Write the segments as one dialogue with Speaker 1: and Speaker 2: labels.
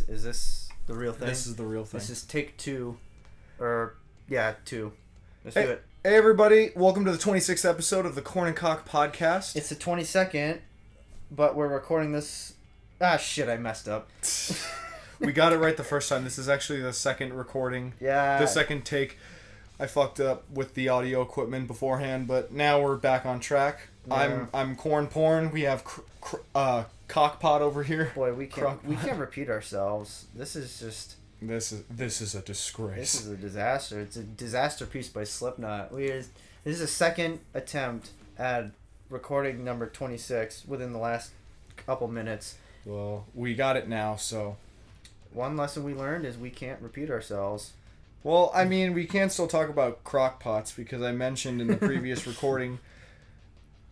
Speaker 1: Is this the real thing?
Speaker 2: This is the real thing.
Speaker 1: This is take 2. Or, yeah, 2. Let's
Speaker 2: do
Speaker 1: it.
Speaker 2: Hey, everybody. Welcome to the 26th episode of the Korn and Kock podcast.
Speaker 1: It's the 22nd, but we're recording this... Ah, shit, I messed up.
Speaker 2: We got it right the first time. This is actually the second recording.
Speaker 1: Yeah.
Speaker 2: The second take. I fucked up with the audio equipment beforehand, but now we're back on track. Yeah. I'm Korn Porn. We have Cockpot over here.
Speaker 1: Boy, we can't repeat ourselves. This is just...
Speaker 2: This is a disgrace.
Speaker 1: This is a disaster. It's a disaster piece by Slipknot. This is a second attempt at recording number 26 within the last couple minutes.
Speaker 2: Well, we got it now, so...
Speaker 1: One lesson we learned is we can't repeat ourselves.
Speaker 2: Well, I mean, we can still talk about crockpots because I mentioned in the previous recording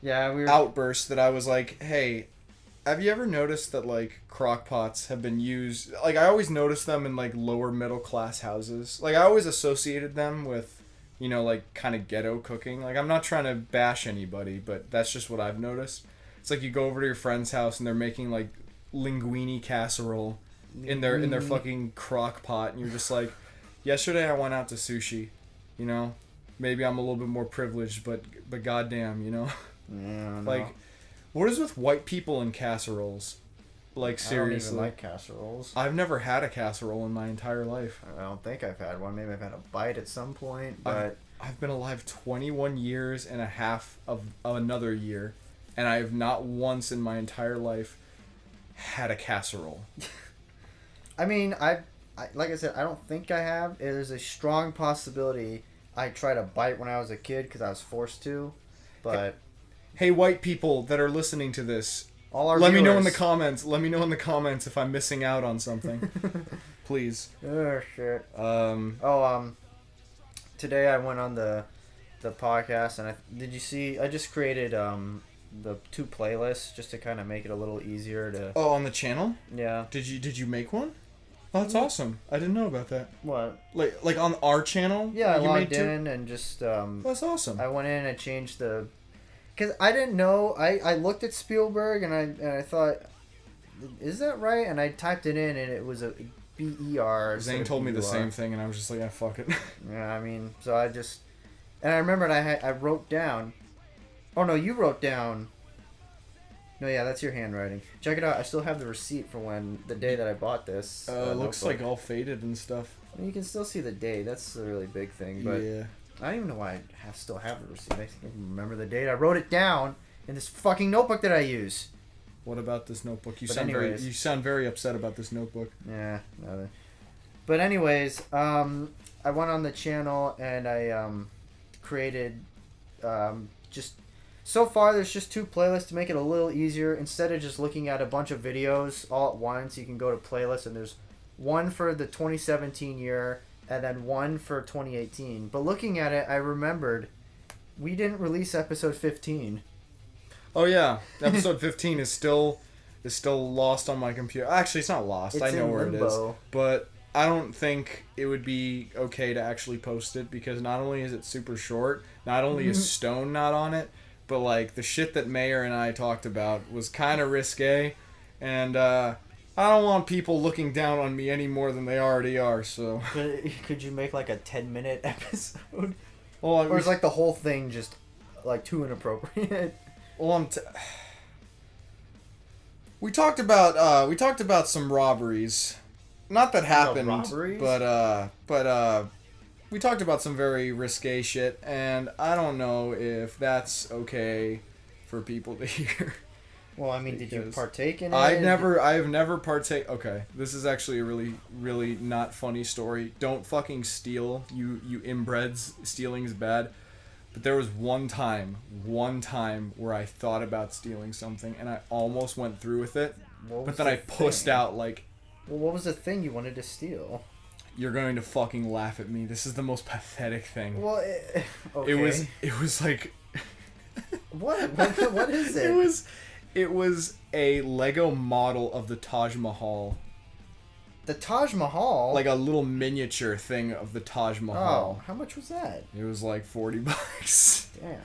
Speaker 2: outburst that I was like, hey, have you ever noticed that, like, crockpots have been used... Like, I always noticed them in, like, lower middle class houses. Like, I always associated them with, you know, like, kind of ghetto cooking. Like, I'm not trying to bash anybody, but that's just what I've noticed. It's like you go over to your friend's house and they're making, like, linguine casserole in their fucking crock pot, and you're just like, yesterday I went out to sushi, you know, maybe I'm a little bit more privileged, but goddamn, you know,
Speaker 1: yeah,
Speaker 2: like, what is with white people and casseroles? Like, seriously,
Speaker 1: I don't even like casseroles.
Speaker 2: I've never had a casserole in my entire life.
Speaker 1: I don't think I've had one. Maybe I've had a bite at some point, but
Speaker 2: I've been alive 21 years and a half of another year, and I have not once in my entire life had a casserole.
Speaker 1: I mean, I like I said, I don't think I have. There's a strong possibility I tried a bite when I was a kid because I was forced to. But
Speaker 2: hey, white people that are listening to this,
Speaker 1: let
Speaker 2: me know in the comments. Let me know in the comments if I'm missing out on something, please.
Speaker 1: Oh shit. Today I went on the podcast and did you see? I just created the 2 playlists just to kind of make it a little easier to.
Speaker 2: Oh, on the channel?
Speaker 1: Yeah.
Speaker 2: Did you make one? Oh, that's awesome. I didn't know about that.
Speaker 1: What?
Speaker 2: Like on our channel?
Speaker 1: Yeah, I logged in and just...
Speaker 2: that's awesome.
Speaker 1: I went in and I changed the... Because I didn't know... I looked at Spielberg and I thought, is that right? And I typed it in and it was a B-E-R.
Speaker 2: Zane told me the same thing and I was just like, yeah, fuck it.
Speaker 1: Yeah, I mean, so I just... And I remembered I wrote down... Oh, no, you wrote down... No, yeah, that's your handwriting. Check it out. I still have the receipt for the day that I bought this.
Speaker 2: It looks like all faded and stuff.
Speaker 1: You can still see the date. That's the really big thing. But
Speaker 2: yeah.
Speaker 1: I don't even know why I still have the receipt. I can remember the date. I wrote it down in this fucking notebook that I use.
Speaker 2: What about this notebook? You sound very upset about this notebook.
Speaker 1: Yeah, nothing. But anyways, I went on the channel and I created just... So far, there's just 2 playlists to make it a little easier. Instead of just looking at a bunch of videos all at once, you can go to playlists, and there's one for the 2017 year and then one for 2018. But looking at it, I remembered we didn't release episode 15.
Speaker 2: Oh yeah, episode 15 is still lost on my computer. Actually, it's not lost. I know where it is. But I don't think it would be okay to actually post it because not only is it super short, not only is Stone not on it, but, like, the shit that Mayor and I talked about was kind of risque, and I don't want people looking down on me any more than they already are, so...
Speaker 1: Could you make, like, a 10-minute episode?
Speaker 2: Well,
Speaker 1: or is, like, the whole thing just, like, too inappropriate?
Speaker 2: Well, we talked about some robberies. Not that happened, but we talked about some very risque shit, and I don't know if that's okay for people to hear.
Speaker 1: Well, I mean, did you partake in it?
Speaker 2: I have never partake. Okay, this is actually a really, really not funny story. Don't fucking steal, you inbreds. Stealing is bad. But there was one time where I thought about stealing something, and I almost went through with it, but then I pussed out like...
Speaker 1: Well, what was the thing you wanted to steal?
Speaker 2: You're going to fucking laugh at me. This is the most pathetic thing.
Speaker 1: Well, okay.
Speaker 2: It was like...
Speaker 1: What is it?
Speaker 2: It was a Lego model of the Taj Mahal.
Speaker 1: The Taj Mahal?
Speaker 2: Like a little miniature thing of the Taj Mahal.
Speaker 1: Oh, how much was that?
Speaker 2: It was like $40.
Speaker 1: Damn.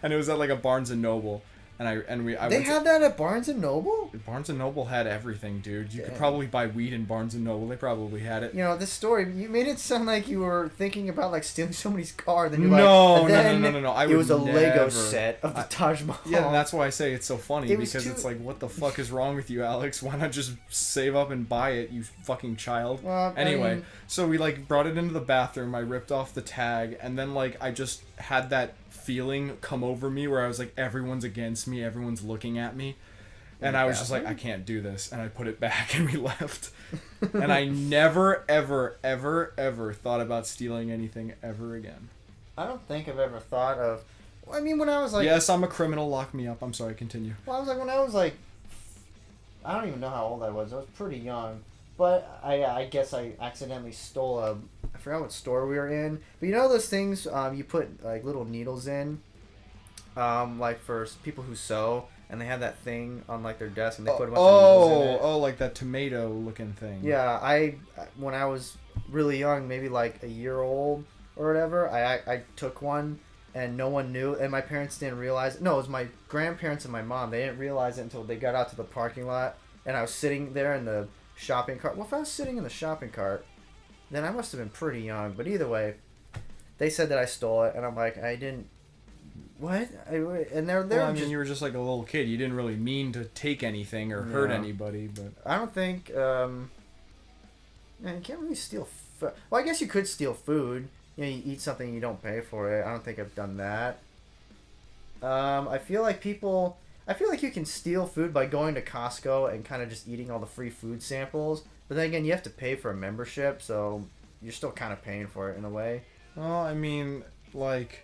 Speaker 2: And it was at like a Barnes & Noble. I
Speaker 1: They
Speaker 2: went
Speaker 1: had that at Barnes and Noble?
Speaker 2: Barnes and Noble had everything, dude. You could
Speaker 1: Damn.
Speaker 2: probably buy weed in Barnes and Noble. They probably had it.
Speaker 1: You know, this story, you made it sound like you were thinking about, like, stealing somebody's car. Then you're
Speaker 2: No,
Speaker 1: like,
Speaker 2: no. I
Speaker 1: it
Speaker 2: would
Speaker 1: was a Lego
Speaker 2: never-
Speaker 1: set of the Taj Mahal.
Speaker 2: Yeah, and that's why I say it's so funny,
Speaker 1: It was
Speaker 2: because
Speaker 1: too-
Speaker 2: it's like, what the fuck is wrong with you, Alex? Why not just save up and buy it, you fucking child?
Speaker 1: Well, I
Speaker 2: Anyway,
Speaker 1: mean-
Speaker 2: so we like brought it into the bathroom, I ripped off the tag, and then like I just had that feeling come over me where I was like, everyone's against me, everyone's looking at me. And I was just like, I can't do this. And I put it back and we left. And I never, ever thought about stealing anything ever again.
Speaker 1: I don't think I've ever thought of... I mean, when I was like...
Speaker 2: Yes, I'm a criminal, lock me up. I'm sorry, continue.
Speaker 1: Well, I was like, when I was like... I don't even know how old I was. I was pretty young. But I guess I accidentally stole a... I forgot what store we were in. But you know those things you put like little needles in? Like for people who sew. And they have that thing on like their desk, and they put a bunch of needles in it.
Speaker 2: Oh, like that tomato-looking thing.
Speaker 1: Yeah, when I was really young, maybe like a year old or whatever, I took one, and no one knew, and my parents didn't realize. No, it was my grandparents and my mom. They didn't realize it until they got out to the parking lot, and I was sitting there in the shopping cart. Well, if I was sitting in the shopping cart, then I must have been pretty young. But either way, they said that I stole it, and I'm like, I didn't. What? And they're
Speaker 2: Well, I mean,
Speaker 1: just...
Speaker 2: you were just like a little kid. You didn't really mean to take anything or hurt anybody, but...
Speaker 1: I don't think... Man, you can't really steal... Well, I guess you could steal food. You know, you eat something and you don't pay for it. I don't think I've done that. I feel like people... I feel like you can steal food by going to Costco and kind of just eating all the free food samples. But then again, you have to pay for a membership, so you're still kind of paying for it in a way.
Speaker 2: Well, I mean, like...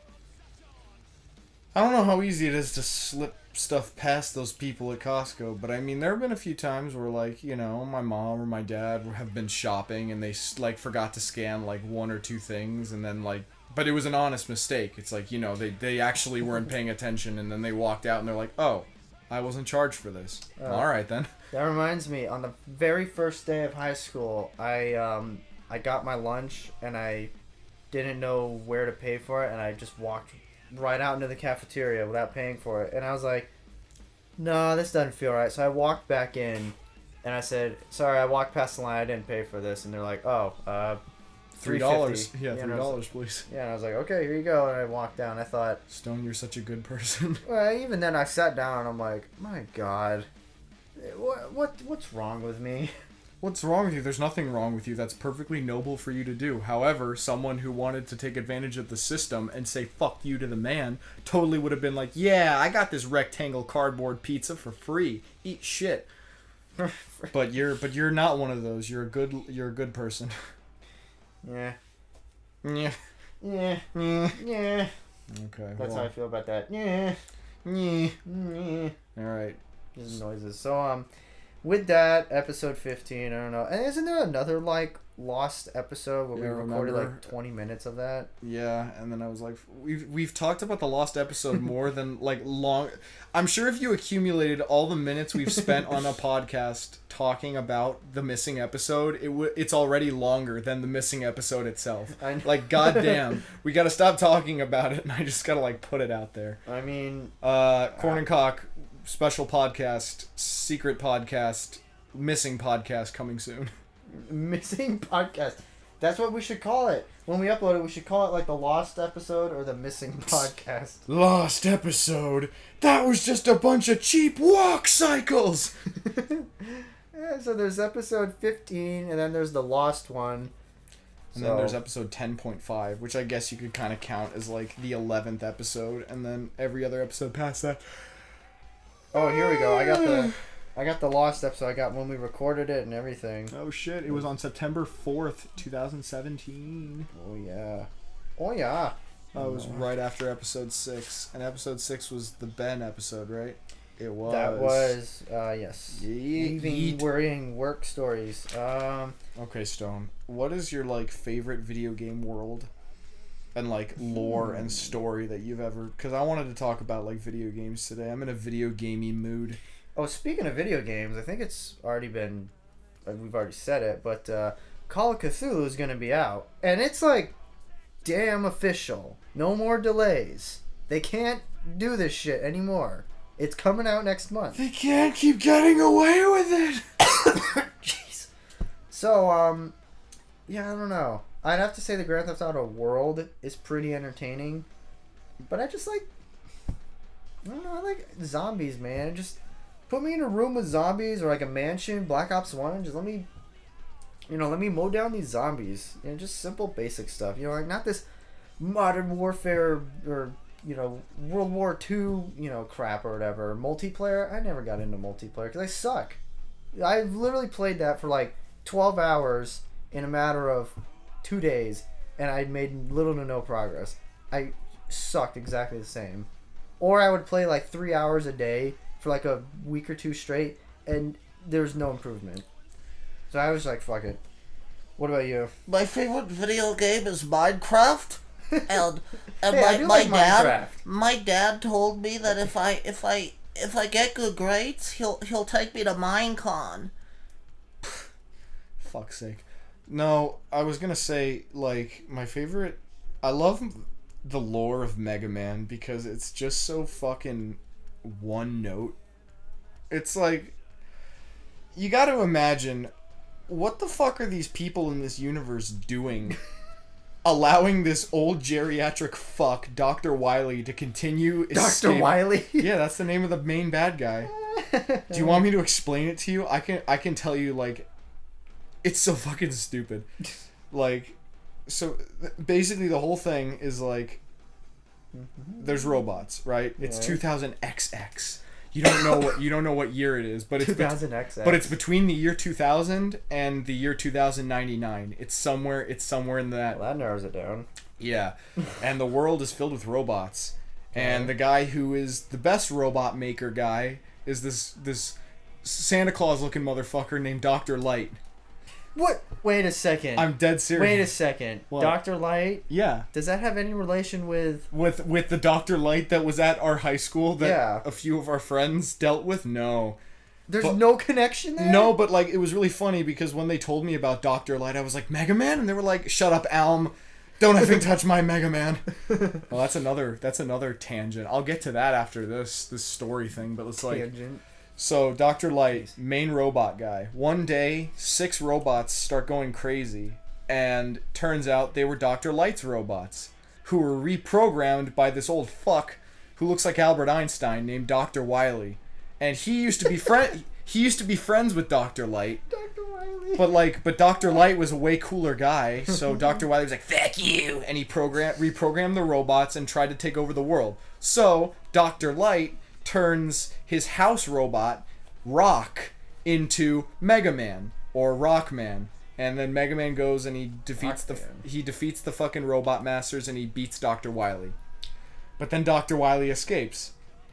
Speaker 2: I don't know how easy it is to slip stuff past those people at Costco, but I mean, there have been a few times where, like, you know, my mom or my dad have been shopping and they, like, forgot to scan, like, one or two things, and then, like, but it was an honest mistake. It's like, you know, they actually weren't paying attention, and then they walked out and they're like, oh, I wasn't charged for this. All right, then.
Speaker 1: That reminds me, on the very first day of high school, I got my lunch, and I didn't know where to pay for it, and I just walked right out into the cafeteria without paying for it. And I was like, no, this doesn't feel right. So I walked back in, and I said, sorry, I walked past the line, I didn't pay for this. And they're like, oh,
Speaker 2: $3. Yeah,
Speaker 1: and
Speaker 2: $3, please.
Speaker 1: Yeah, and I was like, okay, here you go. And I walked down. I thought,
Speaker 2: Stone, you're such a good person.
Speaker 1: well, even then I sat down, and I'm like, my God, what's wrong with me?
Speaker 2: What's wrong with you? There's nothing wrong with you. That's perfectly noble for you to do. However, someone who wanted to take advantage of the system and say fuck you to the man totally would have been like, yeah, I got this rectangle cardboard pizza for free. Eat shit. But you're not one of those. You're a good person.
Speaker 1: Yeah.
Speaker 2: Yeah.
Speaker 1: Yeah.
Speaker 2: Yeah.
Speaker 1: Yeah.
Speaker 2: Okay.
Speaker 1: That's how I feel about that. Yeah.
Speaker 2: Yeah.
Speaker 1: Yeah.
Speaker 2: All right.
Speaker 1: Just noises. So, with that, episode 15, I don't know. And isn't there another, like, lost episode where we recorded,
Speaker 2: remember?
Speaker 1: like, 20 minutes of that?
Speaker 2: Yeah, and then I was like, we've talked about the lost episode more than, like, long... I'm sure if you accumulated all the minutes we've spent on a podcast talking about the missing episode, it's already longer than the missing episode itself.
Speaker 1: I know.
Speaker 2: Like, goddamn, we gotta stop talking about it, and I just gotta, like, put it out there.
Speaker 1: I mean...
Speaker 2: Korn and Kock, special podcast, secret podcast, missing podcast coming soon.
Speaker 1: Missing podcast. That's what we should call it. When we upload it, we should call it, like, the lost episode or the missing podcast.
Speaker 2: Lost episode? That was just a bunch of cheap walk cycles!
Speaker 1: Yeah, so there's episode 15, and then there's the lost one.
Speaker 2: And then there's episode 10.5, which I guess you could kind of count as, like, the 11th episode, and then every other episode past that.
Speaker 1: Oh, here we go. I got the lost episode. I got when we recorded it and everything.
Speaker 2: Oh shit, it was on September 4th, 2017.
Speaker 1: Oh yeah. Oh yeah.
Speaker 2: That was right after episode 6. And episode 6 was the Ben episode, right? It was.
Speaker 1: That was yes.
Speaker 2: Yeet.
Speaker 1: Leaving worrying work stories.
Speaker 2: Okay, Stone. What is your, like, favorite video game world? And, like, lore and story that you've ever... Because I wanted to talk about, like, video games today. I'm in a video gamey mood.
Speaker 1: Oh, speaking of video games, I think it's already been... we've already said it, but Call of Cthulhu is going to be out. And it's, like, damn official. No more delays. They can't do this shit anymore. It's coming out next month.
Speaker 2: They can't keep getting away with it.
Speaker 1: Jeez. So, yeah, I don't know. I'd have to say the Grand Theft Auto world is pretty entertaining. But I just like... I don't know, I like zombies, man. Just put me in a room with zombies or like a mansion, Black Ops 1. Just let me mow down these zombies. Just simple basic stuff. Like not this modern warfare or, World War II, crap or whatever. Multiplayer, I never got into multiplayer because I suck. I've literally played that for like 12 hours in a matter of 2 days, and I made little to no progress. I sucked exactly the same. Or I would play like 3 hours a day for like a week or two straight, and there's no improvement. So I was like, fuck it. What about you?
Speaker 3: My favorite video game is Minecraft. And
Speaker 1: Hey,
Speaker 3: my dad told me that if I get good grades, he'll take me to Minecon.
Speaker 2: Fuck's sake. No, I was gonna say, like, my favorite... I love the lore of Mega Man because it's just so fucking one note. It's like... You gotta imagine, what the fuck are these people in this universe doing? Allowing this old geriatric fuck, Dr. Wily, to continue escaping.
Speaker 1: Dr. Wily?
Speaker 2: Yeah, that's the name of the main bad guy. Do you want me to explain it to you? I can tell you, like... It's so fucking stupid. Like, so basically the whole thing is like, there's robots, right? It's 2000XX. You don't know what year it is, but it's
Speaker 1: 2000XX.
Speaker 2: But it's between the year 2000 and the year 2099. It's somewhere in that.
Speaker 1: Well, that narrows it down.
Speaker 2: Yeah, and the world is filled with robots, and the guy who is the best robot maker guy is this Santa Claus looking motherfucker named Dr. Light.
Speaker 1: What? Wait a second.
Speaker 2: I'm dead serious.
Speaker 1: Wait a second.
Speaker 2: What?
Speaker 1: Dr. Light?
Speaker 2: Yeah.
Speaker 1: Does that have any relation with
Speaker 2: the Dr. Light that was at our high school that
Speaker 1: Yeah.
Speaker 2: a few of our friends dealt with? No.
Speaker 1: There's no connection there?
Speaker 2: No, but like it was really funny because when they told me about Dr. Light, I was like, Mega Man? And they were like, shut up, Alm. Don't effing touch my Mega Man. Well, that's another tangent. I'll get to that after this story thing, but it's like
Speaker 1: Tangent.
Speaker 2: So, Dr. Light, main robot guy. One day, 6 robots start going crazy, and turns out they were Dr. Light's robots, who were reprogrammed by this old fuck who looks like Albert Einstein named Dr. Wily. And he used to be friends with Dr. Light.
Speaker 1: Dr. Wily.
Speaker 2: But Dr. Light was a way cooler guy, so Dr. Wily was like, fuck you! And he reprogrammed the robots and tried to take over the world. So, Dr. Light turns his house robot, Rock, into Mega Man, or Rockman. And then Mega Man goes and he defeats the fucking robot masters and he beats Dr. Wily. But then Dr. Wily escapes.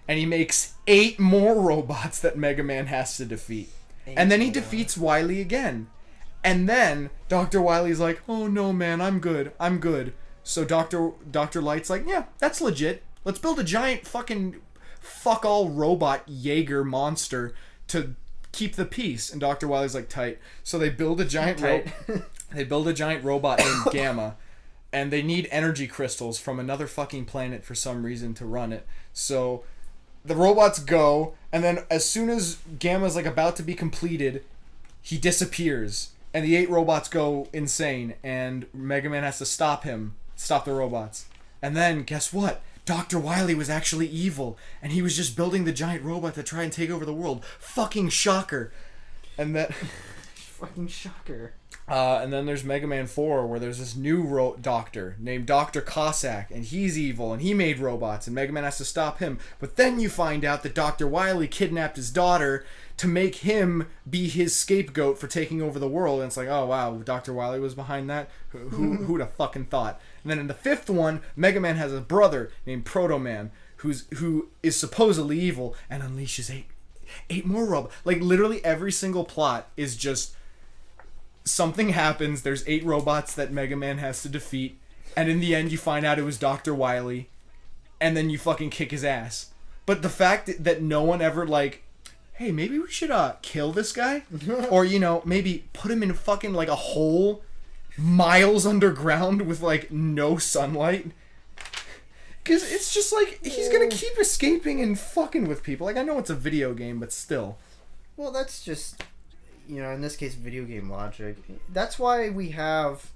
Speaker 2: And he makes 8 more robots that Mega Man has to defeat. And then he defeats Wily again. And then Dr. Wily's like, oh no man, I'm good. So Dr. Light's like, yeah, that's legit. Let's build a giant fucking fuck all robot Jaeger monster to keep the peace. And Dr. Wily's like, tight. So they build a giant robot named Gamma, and they need energy crystals from another fucking planet for some reason to run it. So the robots go, and then as soon as Gamma's like about to be completed, he disappears, and the 8 robots go insane, and Mega Man has to stop the robots. And then guess what? Dr. Wily was actually evil, and he was just building the giant robot to try and take over the world. Fucking shocker. And that...
Speaker 1: Fucking shocker.
Speaker 2: And then there's Mega Man 4, where there's this new doctor named Dr. Cossack, and he's evil, and he made robots, and Mega Man has to stop him. But then you find out that Dr. Wily kidnapped his daughter to make him be his scapegoat for taking over the world. And it's like, oh wow, Dr. Wily was behind that? Who'd have fucking thought? And then in the 5th one, Mega Man has a brother named Proto Man, who is supposedly evil, and unleashes eight more robots. Like, literally every single plot is just... Something happens, there's 8 robots that Mega Man has to defeat, and in the end you find out it was Dr. Wily, and then you fucking kick his ass. But the fact that no one ever, like, hey, maybe we should kill this guy? Or, maybe put him in fucking, like, a hole miles underground with, like, no sunlight. Because it's just like, he's gonna keep escaping and fucking with people. Like, I know it's a video game, but still.
Speaker 1: Well, that's just, in this case, video game logic. That's why we have,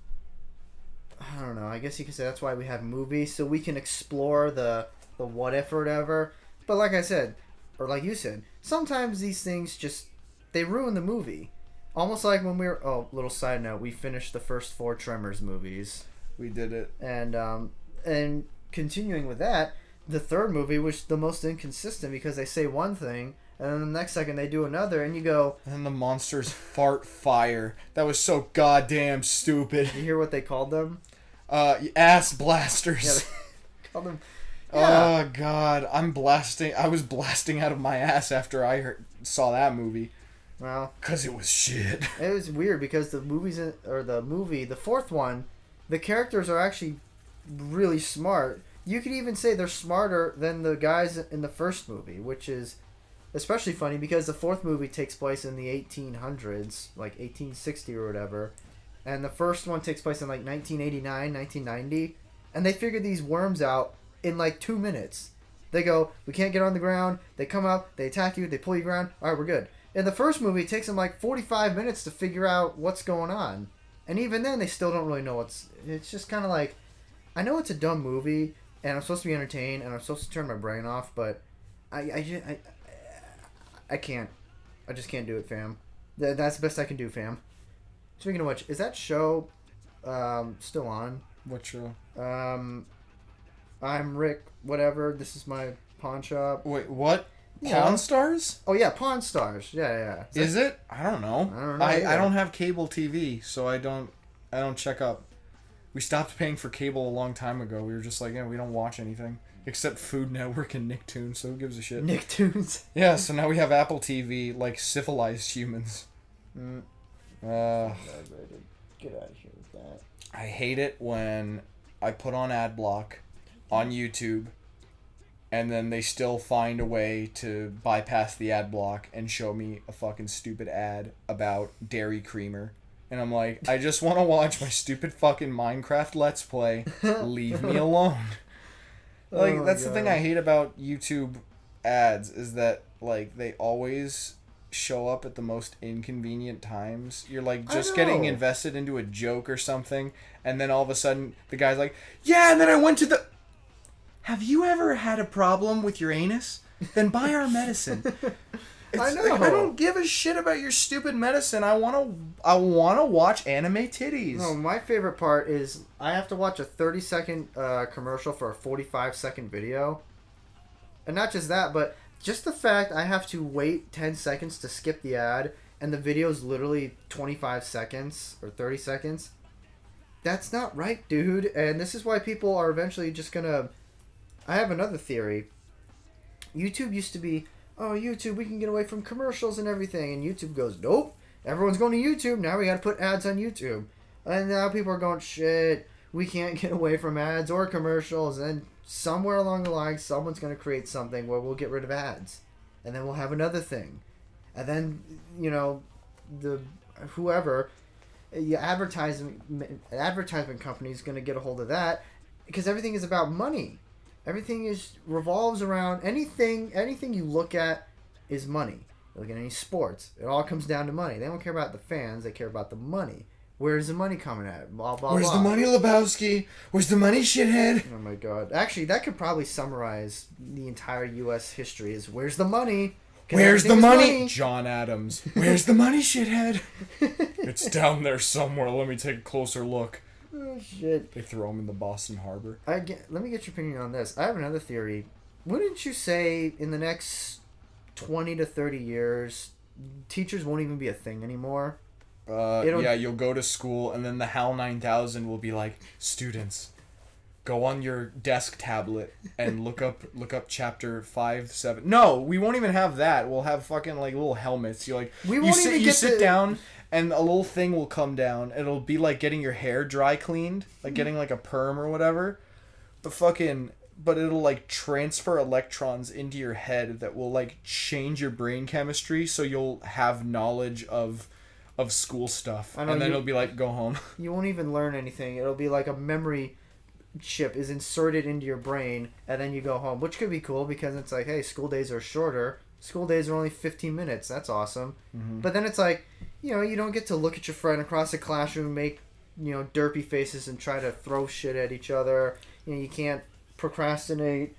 Speaker 1: I don't know, I guess you could say that's why we have movies, so we can explore the what if or whatever. But like I said, or like you said, sometimes these things just, they ruin the movie. Almost like when we were, little side note, we finished the first 4 Tremors movies.
Speaker 2: We did it.
Speaker 1: And continuing with that, the third movie was the most inconsistent because they say one thing, and then the next second they do another, and you go...
Speaker 2: And then the monsters fart fire. That was so goddamn stupid.
Speaker 1: You hear what they called them?
Speaker 2: Ass blasters.
Speaker 1: Yeah, they called them...
Speaker 2: Yeah. Oh, God. I was blasting out of my ass after I saw that movie.
Speaker 1: Well...
Speaker 2: Because it was shit.
Speaker 1: It was weird because the movie, the fourth one, the characters are actually really smart. You could even say they're smarter than the guys in the first movie, which is especially funny because the fourth movie takes place in the 1800s, like 1860 or whatever, and the first one takes place in like 1989, 1990, and they figured these worms out in like 2 minutes. They go, we can't get on the ground, they come out, they attack you, they pull you around, alright, we're good. In the first movie, it takes them like 45 minutes to figure out what's going on. And even then, they still don't really know it's just kind of like, I know it's a dumb movie, and I'm supposed to be entertained, and I'm supposed to turn my brain off, but I can't. I just can't do it, fam. That's the best I can do, fam. Speaking of which, is that show still on?
Speaker 2: What show?
Speaker 1: I'm Rick, whatever, this is my pawn shop.
Speaker 2: Wait, what?
Speaker 1: Yeah.
Speaker 2: Pawn Stars?
Speaker 1: Oh, yeah, Pawn Stars. Yeah.
Speaker 2: Is it? I don't know.
Speaker 1: I don't know.
Speaker 2: I don't have cable TV, so I don't check up. We stopped paying for cable a long time ago. We were just like, we don't watch anything. Except Food Network and Nicktoons, so who gives a shit?
Speaker 1: Nicktoons.
Speaker 2: Yeah, so now we have Apple TV, like civilized humans.
Speaker 1: Get out of here with that.
Speaker 2: I hate it when I put on ad block on YouTube, and then they still find a way to bypass the ad block and show me a fucking stupid ad about Dairy Creamer. And I'm like, I just want to watch my stupid fucking Minecraft Let's Play. Leave me alone. Like, that's the thing I hate about YouTube ads, is that, like, they always show up at the most inconvenient times. You're, like, just getting invested into a joke or something, and then all of a sudden, the guy's like, yeah, and then I went to the... Have you ever had a problem with your anus? Then buy our medicine.
Speaker 1: I know.
Speaker 2: Like, I don't give a shit about your stupid medicine. I wanna watch anime titties.
Speaker 1: No, my favorite part is I have to watch a 30-second commercial for a 45-second video. And not just that, but just the fact I have to wait 10 seconds to skip the ad, and the video is literally 25 seconds or 30 seconds. That's not right, dude. And this is why people are eventually just gonna... I have another theory. YouTube used to be, oh, YouTube, we can get away from commercials and everything. And YouTube goes, nope, everyone's going to YouTube. Now we got to put ads on YouTube. And now people are going, shit, we can't get away from ads or commercials. And somewhere along the line, someone's going to create something where we'll get rid of ads. And then we'll have another thing. And then, whoever, advertisement company is going to get a hold of that. Because everything is about money. Everything revolves around anything you look at is money. You look at any sports, it all comes down to money. They don't care about the fans, they care about the money. Where's the money coming at? Blah, blah,
Speaker 2: Where's
Speaker 1: blah.
Speaker 2: the money, Lebowski? Where's the money, shithead?
Speaker 1: Oh my god. Actually, that could probably summarize the entire US history is where's the money?
Speaker 2: Where's the money? John Adams. Where's the money, shithead? It's down there somewhere. Let me take a closer look.
Speaker 1: Oh shit.
Speaker 2: They throw him in the Boston Harbor.
Speaker 1: Let me get your opinion on this. I have another theory. Wouldn't you say in the next 20 to 30 years, teachers won't even be a thing anymore?
Speaker 2: Yeah, you'll go to school, and then the HAL 9000 will be like, students, go on your desk tablet and look up chapter 5, 7. No, we won't even have that. We'll have fucking like little helmets. You sit down, and a little thing will come down. It'll be like getting your hair dry cleaned, like getting like a perm or whatever. But it'll like transfer electrons into your head that will like change your brain chemistry, so you'll have knowledge of school stuff. And then it'll be like, go home.
Speaker 1: You won't even learn anything. It'll be like a memory chip is inserted into your brain, and then you go home, which could be cool because it's like, hey, school days are shorter. School days are only 15 minutes. That's awesome.
Speaker 2: Mm-hmm.
Speaker 1: But then it's like, you don't get to look at your friend across the classroom and make, derpy faces and try to throw shit at each other. You can't procrastinate.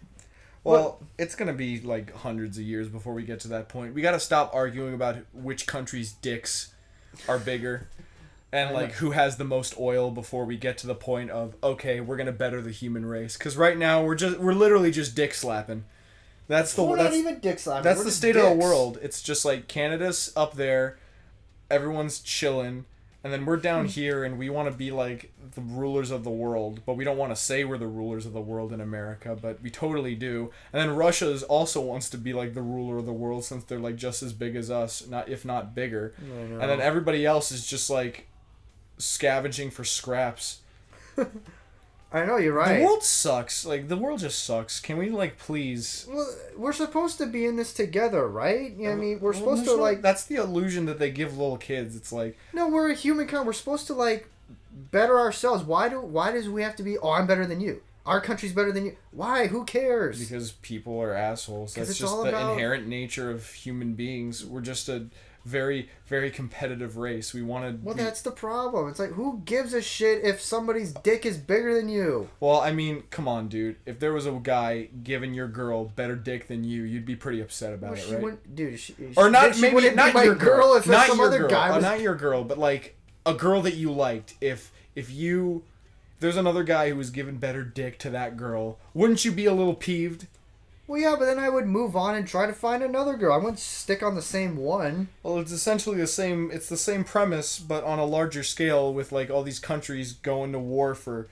Speaker 2: Well, it's going to be like hundreds of years before we get to that point. We got to stop arguing about which country's dicks are bigger and like who has the most oil before we get to the point of, okay, we're going to better the human race. Cuz right now we're literally just dick slapping.
Speaker 1: We're not even dick slapping.
Speaker 2: That's
Speaker 1: We're
Speaker 2: the
Speaker 1: just
Speaker 2: state
Speaker 1: dicks.
Speaker 2: of the world. It's just like Canada's up there, everyone's chilling, and then we're down here and we want to be like the rulers of the world, but we don't want to say we're the rulers of the world in America, but we totally do. And then Russia also wants to be like the ruler of the world since they're like just as big as us, if not bigger. And then everybody else is just like scavenging for scraps.
Speaker 1: I know, you're right.
Speaker 2: The world sucks. Like, the world just sucks. Can we, like, please...
Speaker 1: Well, we're supposed to be in this together, right? I mean, we're supposed to, like...
Speaker 2: That's the illusion that they give little kids. It's like...
Speaker 1: No, we're a human kind. We're supposed to, like, better ourselves. Why does we have to be, I'm better than you? Our country's better than you. Why? Who cares?
Speaker 2: Because people are assholes. That's
Speaker 1: it's
Speaker 2: just
Speaker 1: all
Speaker 2: the
Speaker 1: about...
Speaker 2: inherent nature of human beings. We're just a very, very competitive race. We want to...
Speaker 1: Well, that's the problem. It's like, who gives a shit if somebody's dick is bigger than you?
Speaker 2: Well, I mean, come on, dude. If there was a guy giving your girl better dick than you, you'd be pretty upset about it, right?
Speaker 1: Dude,
Speaker 2: or not,
Speaker 1: she
Speaker 2: maybe
Speaker 1: wouldn't
Speaker 2: not
Speaker 1: be my
Speaker 2: your girl.
Speaker 1: If
Speaker 2: Not
Speaker 1: some
Speaker 2: your
Speaker 1: other
Speaker 2: girl.
Speaker 1: guy was...
Speaker 2: Not your girl, but like a girl that you liked. If there's another guy who was giving better dick to that girl, wouldn't you be a little peeved?
Speaker 1: Well, yeah, but then I would move on and try to find another girl. I wouldn't stick on the same one.
Speaker 2: Well, it's essentially the same. It's the same premise, but on a larger scale, with like all these countries going to war for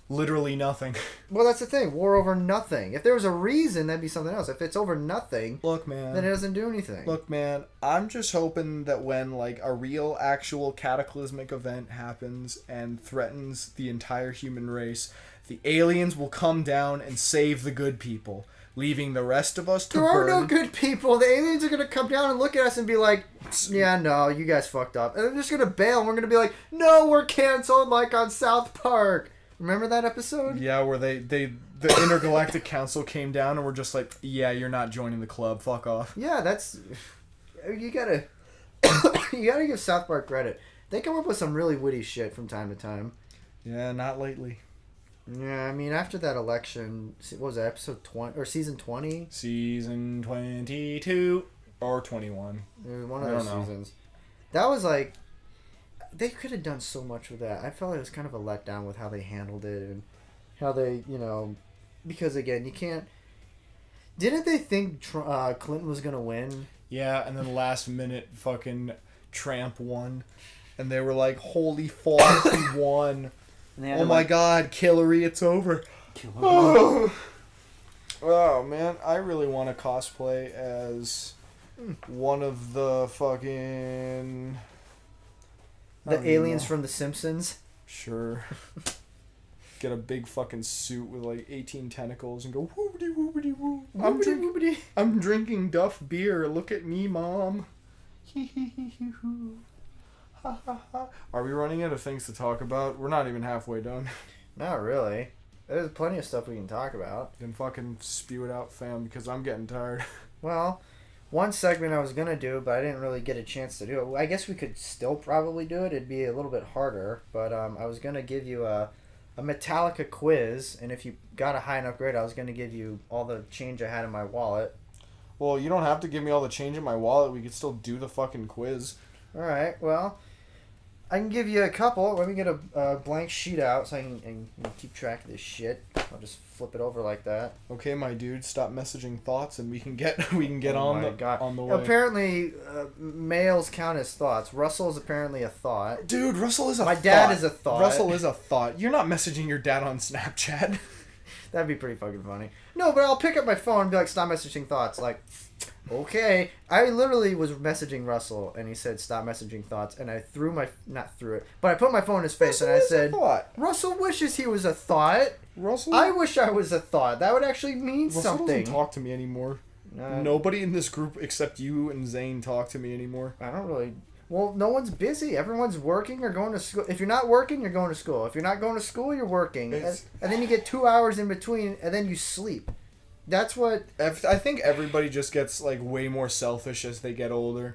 Speaker 2: literally nothing.
Speaker 1: Well, that's the thing. War over nothing. If there was a reason, that'd be something else. If it's over nothing,
Speaker 2: look, man,
Speaker 1: then it doesn't do anything.
Speaker 2: Look, man, I'm just hoping that when like a real, actual cataclysmic event happens and threatens the entire human race, the aliens will come down and save the good people, leaving the rest of us to
Speaker 1: burn. There are
Speaker 2: burn.
Speaker 1: no good people. The aliens are going to come down and look at us and be like, yeah, no, you guys fucked up. And they're just going to bail and we're going to be like, no, we're canceled, like on South Park. Remember that episode?
Speaker 2: Yeah, where the Intergalactic Council came down and were just like, yeah, you're not joining the club. Fuck off.
Speaker 1: Yeah, that's... You gotta give South Park credit. They come up with some really witty shit from time to time.
Speaker 2: Yeah, not lately.
Speaker 1: Yeah, I mean, after that election, what was that, episode 20, or season 20?
Speaker 2: Season 22 or 21.
Speaker 1: It was one of those seasons. That was like, they could have done so much with that. I felt like it was kind of a letdown with how they handled it and how they, because again, you can't... Didn't they think Clinton was going to win?
Speaker 2: Yeah, and then last minute fucking Trump won. And they were like, holy fuck, he won. Oh my god, Hillary, it's over. Oh man, I really want to cosplay as one of the fucking...
Speaker 1: The aliens from The Simpsons?
Speaker 2: Sure. Get a big fucking suit with like 18 tentacles and go whoopity whoopity whoop. I'm drinking Duff beer. Look at me, Mom. Are we running out of things to talk about? We're not even halfway done.
Speaker 1: Not really. There's plenty of stuff we can talk about.
Speaker 2: Then fucking spew it out, fam, because I'm getting tired.
Speaker 1: Well, one segment I was going to do, but I didn't really get a chance to do it. I guess we could still probably do it. It'd be a little bit harder, but I was going to give you a Metallica quiz, and if you got a high enough grade, I was going to give you all the change I had in my wallet.
Speaker 2: Well, you don't have to give me all the change in my wallet. We could still do the fucking quiz.
Speaker 1: Alright, well, I can give you a couple. Let me get a blank sheet out so I can keep track of this shit. I'll just flip it over like that.
Speaker 2: Okay, my dude, stop messaging thoughts and we can get on the way.
Speaker 1: Apparently, males count as thoughts. Russell's apparently a thought.
Speaker 2: Dude, Russell is a
Speaker 1: My
Speaker 2: thought.
Speaker 1: dad is a thought.
Speaker 2: Russell is a thought. You're not messaging your dad on Snapchat.
Speaker 1: That'd be pretty fucking funny. No, but I'll pick up my phone and be like, stop messaging thoughts. Like, okay. I literally was messaging Russell, and he said, stop messaging thoughts. And I not threw it, but I put my phone in his face, and I said, Russell wishes he was a thought.
Speaker 2: Russell?
Speaker 1: I wish I was a thought. That would actually mean
Speaker 2: Russell
Speaker 1: something.
Speaker 2: doesn't talk to me anymore. Nobody in this group except you and Zane talk to me anymore.
Speaker 1: I don't really... Well, no one's busy. Everyone's working or going to school. If you're not working, you're going to school. If you're not going to school, you're working. And then you get 2 hours in between, and then you sleep. That's what...
Speaker 2: I think everybody just gets, like, way more selfish as they get older.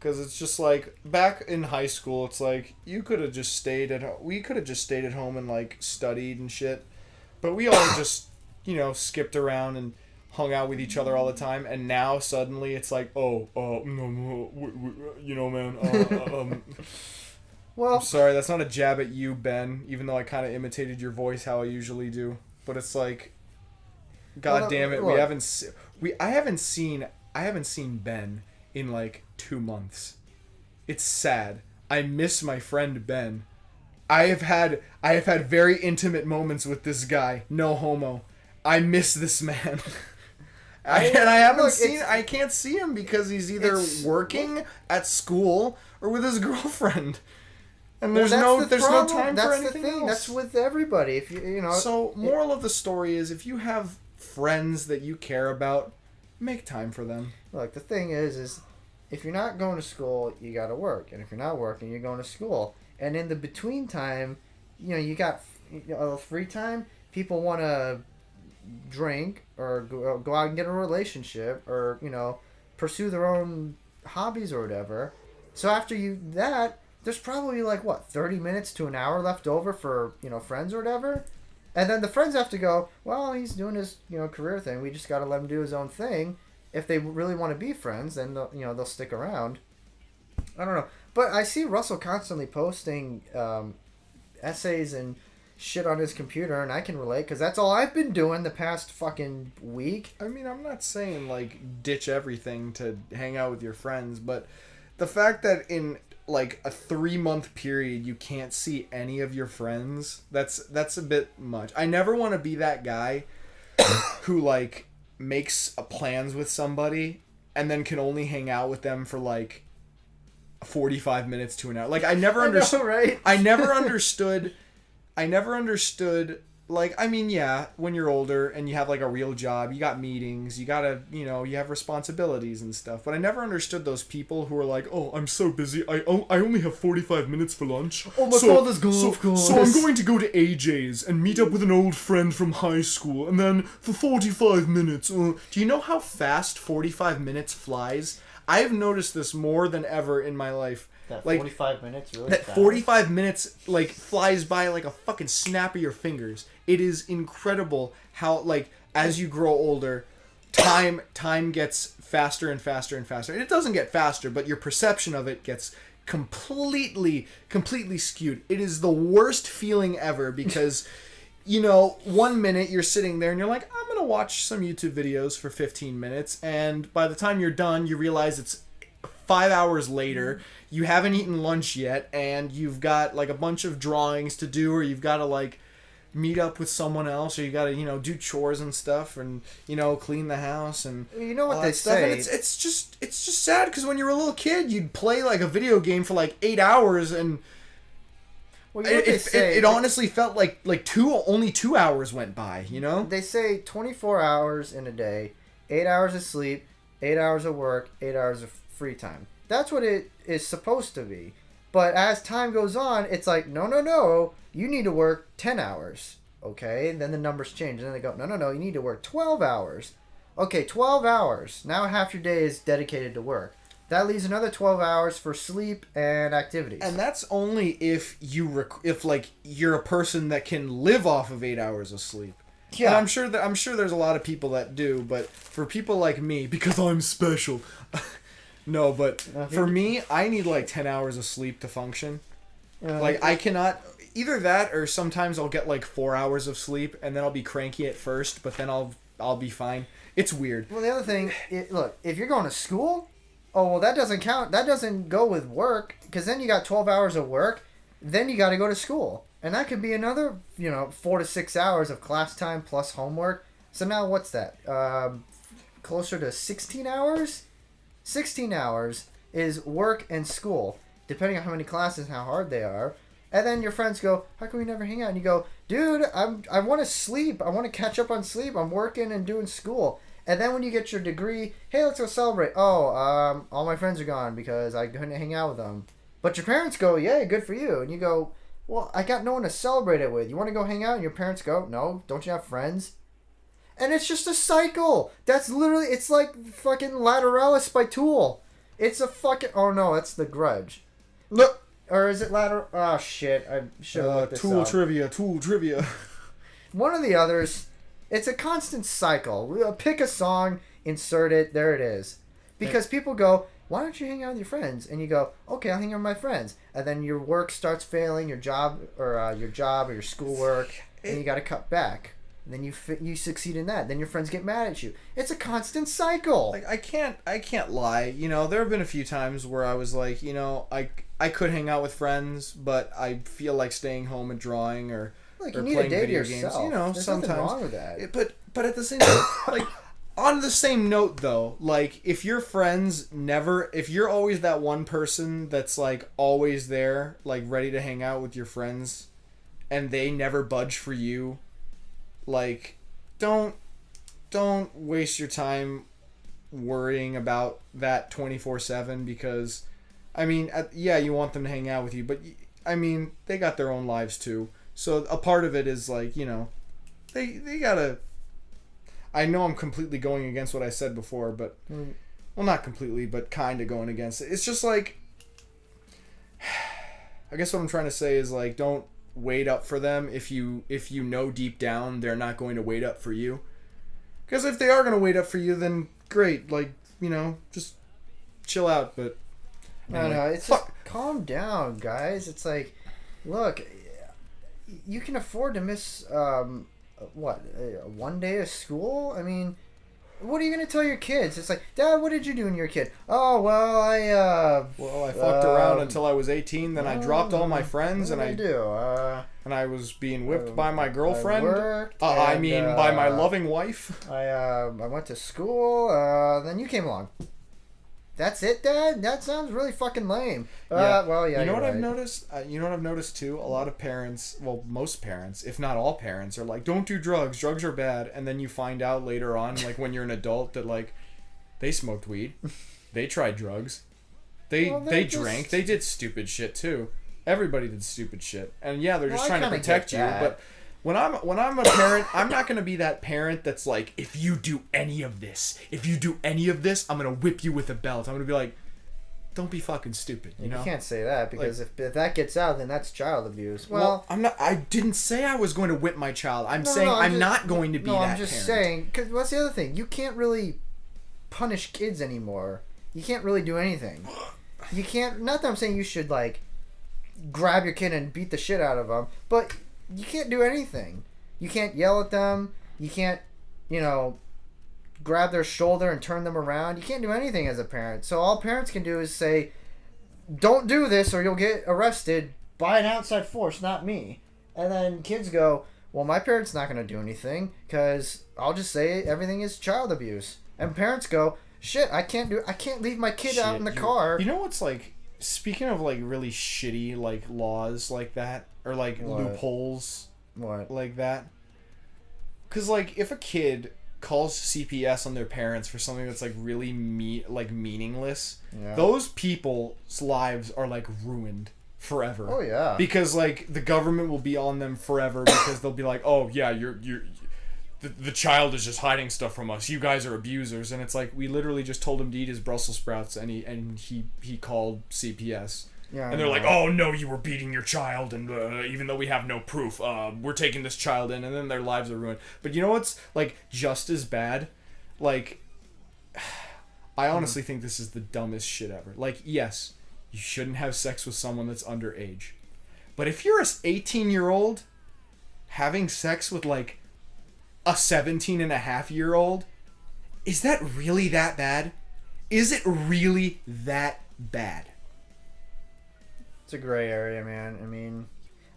Speaker 2: Because it's just, like, back in high school, it's like, you could have just stayed at home. We could have just stayed at home and, like, studied and shit. But we all just, you know, skipped around and hung out with each other all the time, and now suddenly it's like, no, you know, man,
Speaker 1: well,
Speaker 2: I'm sorry, that's not a jab at you, Ben, even though I kind of imitated your voice how I usually do, but it's like, god damn it,
Speaker 1: look.
Speaker 2: I haven't seen Ben in like 2 months. It's sad. I miss my friend Ben. I have had very intimate moments with this guy, no homo. I miss this man. I can't see him because he's either working at school or with his girlfriend. And there's no time for anything else.
Speaker 1: That's with everybody. If you know.
Speaker 2: So, moral of the story is, if you have friends that you care about, make time for them.
Speaker 1: Look, the thing is if you're not going to school, you got to work, and if you're not working, you're going to school. And in the between time, you know, you got free time. People want to drink or go out and get a relationship or, you know, pursue their own hobbies or whatever. So after there's probably like 30 minutes to an hour left over for, you know, friends or whatever. And then the friends have to go, well, he's doing his, you know, career thing. We just got to let him do his own thing. If they really want to be friends, then they'll stick around. I don't know. But I see Russell constantly posting essays and shit on his computer, and I can relate because that's all I've been doing the past fucking week.
Speaker 2: I mean, I'm not saying like ditch everything to hang out with your friends, but the fact that in like a 3-month period you can't see any of your friends, that's a bit much. I never want to be that guy who like makes plans with somebody and then can only hang out with them for like 45 minutes to an hour. Like I never understood.
Speaker 1: Right?
Speaker 2: I never understood. Like, I mean, yeah, when you're older and you have like a real job, you got meetings, you gotta, you know, you have responsibilities and stuff. But I never understood those people who are like, oh, I'm so busy, I only have 45 minutes for lunch.
Speaker 1: Oh my father's golf course.
Speaker 2: So I'm going to go to AJ's and meet up with an old friend from high school, and then for 45 minutes. Do you know how fast 45 minutes flies? I've noticed this more than ever in my life.
Speaker 1: That
Speaker 2: like
Speaker 1: 45 minutes really
Speaker 2: that
Speaker 1: fast.
Speaker 2: 45 minutes like flies by like a fucking snap of your fingers. It is incredible how, like, as you grow older, time gets faster and faster and faster. And it doesn't get faster, but your perception of it gets completely skewed. It is the worst feeling ever because you know, 1 minute you're sitting there and you're like, I'm gonna watch some YouTube videos for 15 minutes, and by the time you're done, you realize it's 5 hours later, you haven't eaten lunch yet, and you've got like a bunch of drawings to do, or you've got to like meet up with someone else, or you got to, you know, do chores and stuff, and, you know, clean the house and
Speaker 1: you know what
Speaker 2: all
Speaker 1: they
Speaker 2: that stuff.
Speaker 1: say.
Speaker 2: And it's just sad because when you were a little kid, you'd play like a video game for like 8 hours, and
Speaker 1: Well, you know what they say.
Speaker 2: it honestly felt like only 2 hours went by, you know?
Speaker 1: They say 24 hours in a day, 8 hours of sleep, 8 hours of work, 8 hours of free time. That's what it is supposed to be. But as time goes on, it's like, no, you need to work 10 hours. Okay, and then the numbers change. And then they go, no, you need to work 12 hours. Okay, 12 hours. Now half your day is dedicated to work. That leaves another 12 hours for sleep and activities.
Speaker 2: And that's only if you're a person that can live off of 8 hours of sleep. Yeah, and I'm sure there's a lot of people that do, but for people like me, because I'm special. No, but for me, I need like 10 hours of sleep to function. Like I cannot either that, or sometimes I'll get like 4 hours of sleep and then I'll be cranky at first, but then I'll be fine. It's weird.
Speaker 1: Well, the other thing, look, if you're going to school, that doesn't count. That doesn't go with work, because then you got 12 hours of work, then you got to go to school. And that could be another, 4 to 6 hours of class time plus homework. So now what's that? Closer to 16 hours? 16 hours is work and school, depending on how many classes and how hard they are. And then your friends go, how come we never hang out? And you go, dude, I want to sleep. I want to catch up on sleep. I'm working and doing school. And then when you get your degree, hey, let's go celebrate. Oh, all my friends are gone because I couldn't hang out with them. But your parents go, yay, good for you. And you go, well, I got no one to celebrate it with. You want to go hang out? And your parents go, no, don't you have friends? And it's just a cycle. That's literally, it's like fucking Lateralis by Tool. It's a fucking, oh no, that's The Grudge.
Speaker 2: Look.
Speaker 1: Or is it oh shit, I should have looked this
Speaker 2: Tool
Speaker 1: up.
Speaker 2: trivia.
Speaker 1: One of the others, it's a constant cycle. We'll pick a song, insert it, there it is. Because people go, why don't you hang out with your friends? And you go, okay, I'll hang out with my friends. And then your work starts failing, your job or your schoolwork, and you got to cut back. And then you succeed in that. Then your friends get mad at you. It's a constant cycle.
Speaker 2: Like I can't lie. You know, there have been a few times where I was like, you know, I could hang out with friends, but I feel like staying home and drawing or
Speaker 1: Like,
Speaker 2: or
Speaker 1: you need
Speaker 2: playing
Speaker 1: a day to
Speaker 2: video
Speaker 1: yourself.
Speaker 2: games. You know,
Speaker 1: There's
Speaker 2: sometimes.
Speaker 1: nothing wrong with that.
Speaker 2: But at the same time, like on the same note though, like if your friends if you're always that one person that's like always there, like ready to hang out with your friends, and they never budge for you. Like, don't waste your time worrying about that 24/7 because, I mean, yeah, you want them to hang out with you, but I mean, they got their own lives too. So a part of it is like, you know, they gotta. I know I'm completely going against what I said before, but well, not completely, but kind of going against it. It's just like, I guess what I'm trying to say is like, don't wait up for them if you know deep down they're not going to wait up for you. Because if they are going to wait up for you, then great, like, you know, just chill out. But
Speaker 1: anyway, no, it's just calm down, guys. It's like, look, you can afford to miss one day of school. I mean, what are you gonna tell your kids? It's like, Dad, what did you do when you were a kid? Oh, well,
Speaker 2: I fucked around until I was 18. Then I dropped all my friends, and I
Speaker 1: and
Speaker 2: I was being whipped by my girlfriend.
Speaker 1: I
Speaker 2: by my loving wife.
Speaker 1: I went to school. Then you came along. That's it, Dad? That sounds really fucking lame.
Speaker 2: Yeah.
Speaker 1: Well, yeah.
Speaker 2: You know what
Speaker 1: right.
Speaker 2: I've noticed? You know what I've noticed too? A lot of parents, well, most parents, if not all parents, are like, "Don't do drugs. Drugs are bad." And then you find out later on, like when you're an adult, that like they smoked weed, they tried drugs, they drank, they did stupid shit too. Everybody did stupid shit, and yeah, they're just trying to protect you. But when I'm a parent, I'm not gonna be that parent that's like, if you do any of this, I'm gonna whip you with a belt. I'm gonna be like, don't be fucking stupid. You know?
Speaker 1: You can't say that because if that gets out, then that's child abuse.
Speaker 2: Well, I'm not. I didn't say I was going to whip my child. I'm saying I'm not going to be that parent.
Speaker 1: I'm just saying, because what's the other thing? You can't really punish kids anymore. You can't really do anything. You can't. Not that I'm saying you should like grab your kid and beat the shit out of them, but you can't do anything. You can't yell at them. You can't, grab their shoulder and turn them around. You can't do anything as a parent. So all parents can do is say, don't do this or you'll get arrested by an outside force, not me. And then kids go, well, my parent's not going to do anything because I'll just say everything is child abuse. And parents go, shit, I can't leave my kid out in the car.
Speaker 2: You know what's like, speaking of like really shitty like laws like that or like loopholes like that, because like if a kid calls CPS on their parents for something that's like really meaningless, those people's lives are like ruined forever.
Speaker 1: Oh yeah,
Speaker 2: because like the government will be on them forever because they'll be like, oh yeah, the child is just hiding stuff from us. You guys are abusers. And it's like, we literally just told him to eat his Brussels sprouts and he called CPS. Yeah, and they're like, oh no, you were beating your child, and even though we have no proof, we're taking this child in, and then their lives are ruined. But you know what's like just as bad? Like, I honestly think this is the dumbest shit ever. Like, yes, you shouldn't have sex with someone that's underage. But if you're a 18-year-old having sex with like a 17-and-a-half-year-old, is that really that bad? Is it really that bad?
Speaker 1: It's a gray area, man. I mean,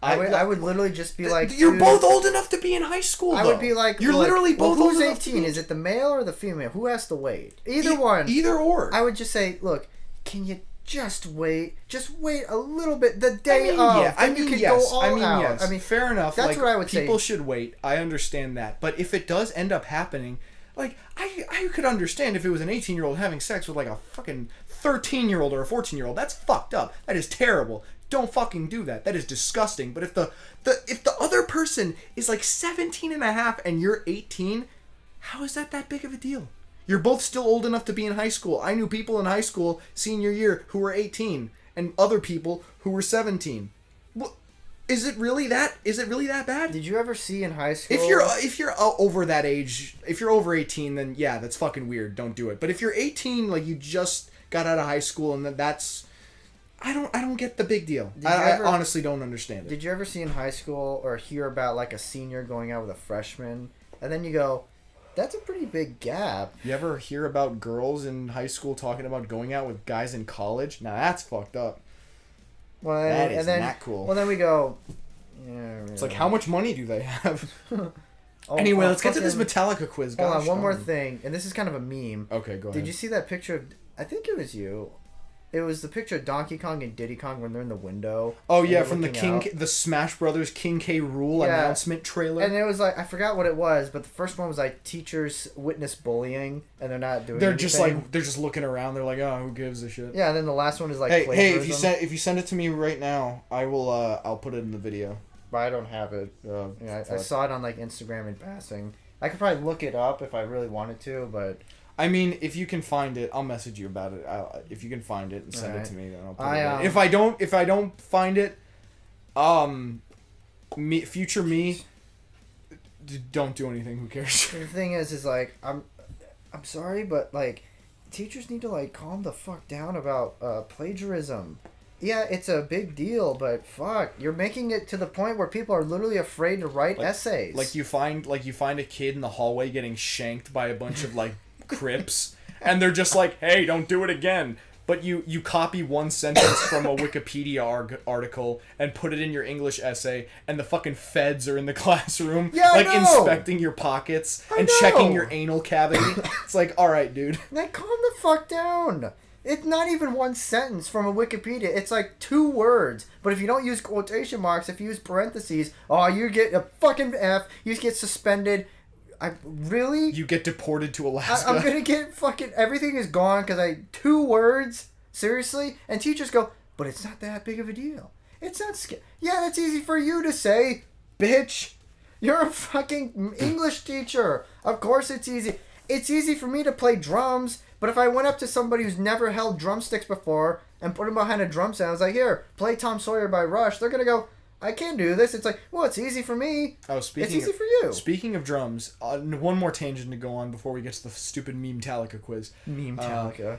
Speaker 1: I would literally just be like,
Speaker 2: you're both old enough to be in high school, though.
Speaker 1: I would be like,
Speaker 2: you're literally both old enough.
Speaker 1: Who's 18? Is it the male or the female? Who has to wait? Either one.
Speaker 2: Either or.
Speaker 1: I would just say, look, can you just wait? Just wait a little bit. The day of.
Speaker 2: Yeah. I mean, yes.
Speaker 1: I mean,
Speaker 2: fair enough.
Speaker 1: That's what I would say.
Speaker 2: People should wait. I understand that. But if it does end up happening, Like, I could understand if it was an 18-year-old having sex with like a fucking 13-year-old or a 14-year-old. That's fucked up. That is terrible. Don't fucking do that. That is disgusting. But if the other person is like 17 and a half and you're 18, how is that big of a deal? You're both still old enough to be in high school. I knew people in high school senior year who were 18 and other people who were 17. Well, is it really that bad?
Speaker 1: Did you ever see in high school?
Speaker 2: If you're over that age, if you're over 18, then yeah, that's fucking weird. Don't do it. But if you're 18, like you just got out of high school, and that's, I don't get the big deal. I honestly don't understand it.
Speaker 1: Did you ever see in high school or hear about like a senior going out with a freshman, and then you go, that's a pretty big gap.
Speaker 2: You ever hear about girls in high school talking about going out with guys in college? Now that's fucked up.
Speaker 1: Well,
Speaker 2: that is
Speaker 1: and then,
Speaker 2: not cool.
Speaker 1: Well, then we go, yeah.
Speaker 2: It's like, how much money do they have?
Speaker 1: Oh,
Speaker 2: anyway, let's get to this Metallica quiz.
Speaker 1: Hold
Speaker 2: Gosh,
Speaker 1: on, one more thing, and this is kind of a meme.
Speaker 2: Okay, go ahead.
Speaker 1: Did you see that picture of, I think it was you. It was the picture of Donkey Kong and Diddy Kong when they're in the window.
Speaker 2: Oh yeah, from the Smash Brothers King K. Rool announcement trailer.
Speaker 1: And it was like, I forgot what it was, but the first one was like teachers witness bullying, and they're not doing. They're
Speaker 2: just looking around. They're like, oh, who gives a shit?
Speaker 1: Yeah, and then the last one is like.
Speaker 2: Hey, if you send it to me right now, I will. I'll put it in the video.
Speaker 1: But I don't have it. Yeah, I saw it on like Instagram in passing. I could probably look it up if I really wanted to, but.
Speaker 2: I mean, if you can find it, I'll message you about it. If you can find it and send it to me, then I'll put it in. If I don't find it, future me, don't do anything. Who cares?
Speaker 1: The thing is like I'm sorry, but like teachers need to like calm the fuck down about plagiarism. Yeah, it's a big deal, but fuck, you're making it to the point where people are literally afraid to write essays.
Speaker 2: Like you find a kid in the hallway getting shanked by a bunch of like Crips, and they're just like, hey, don't do it again. But you copy one sentence from a Wikipedia article and put it in your English essay, and the fucking feds are in the classroom, inspecting your pockets and checking your anal cavity. It's like, all right, dude.
Speaker 1: Like, calm the fuck down. It's not even one sentence from a Wikipedia. It's like 2 words. But if you don't use quotation marks, if you use parentheses, you get a fucking F. You get suspended. You
Speaker 2: get deported to Alaska.
Speaker 1: I'm gonna get fucking everything is gone because 2 words. Seriously, and teachers go, but it's not that big of a deal. It's not yeah, that's easy for you to say, bitch. You're a fucking English teacher. Of course it's easy. It's easy for me to play drums, but if I went up to somebody who's never held drumsticks before and put them behind a drum set, I was like, here, play Tom Sawyer by Rush. They're gonna go, I can do this. It's like, well, it's easy for me. It's easy for you.
Speaker 2: Speaking of drums, one more tangent to go on before we get to the stupid Memetallica quiz.
Speaker 1: Memetallica.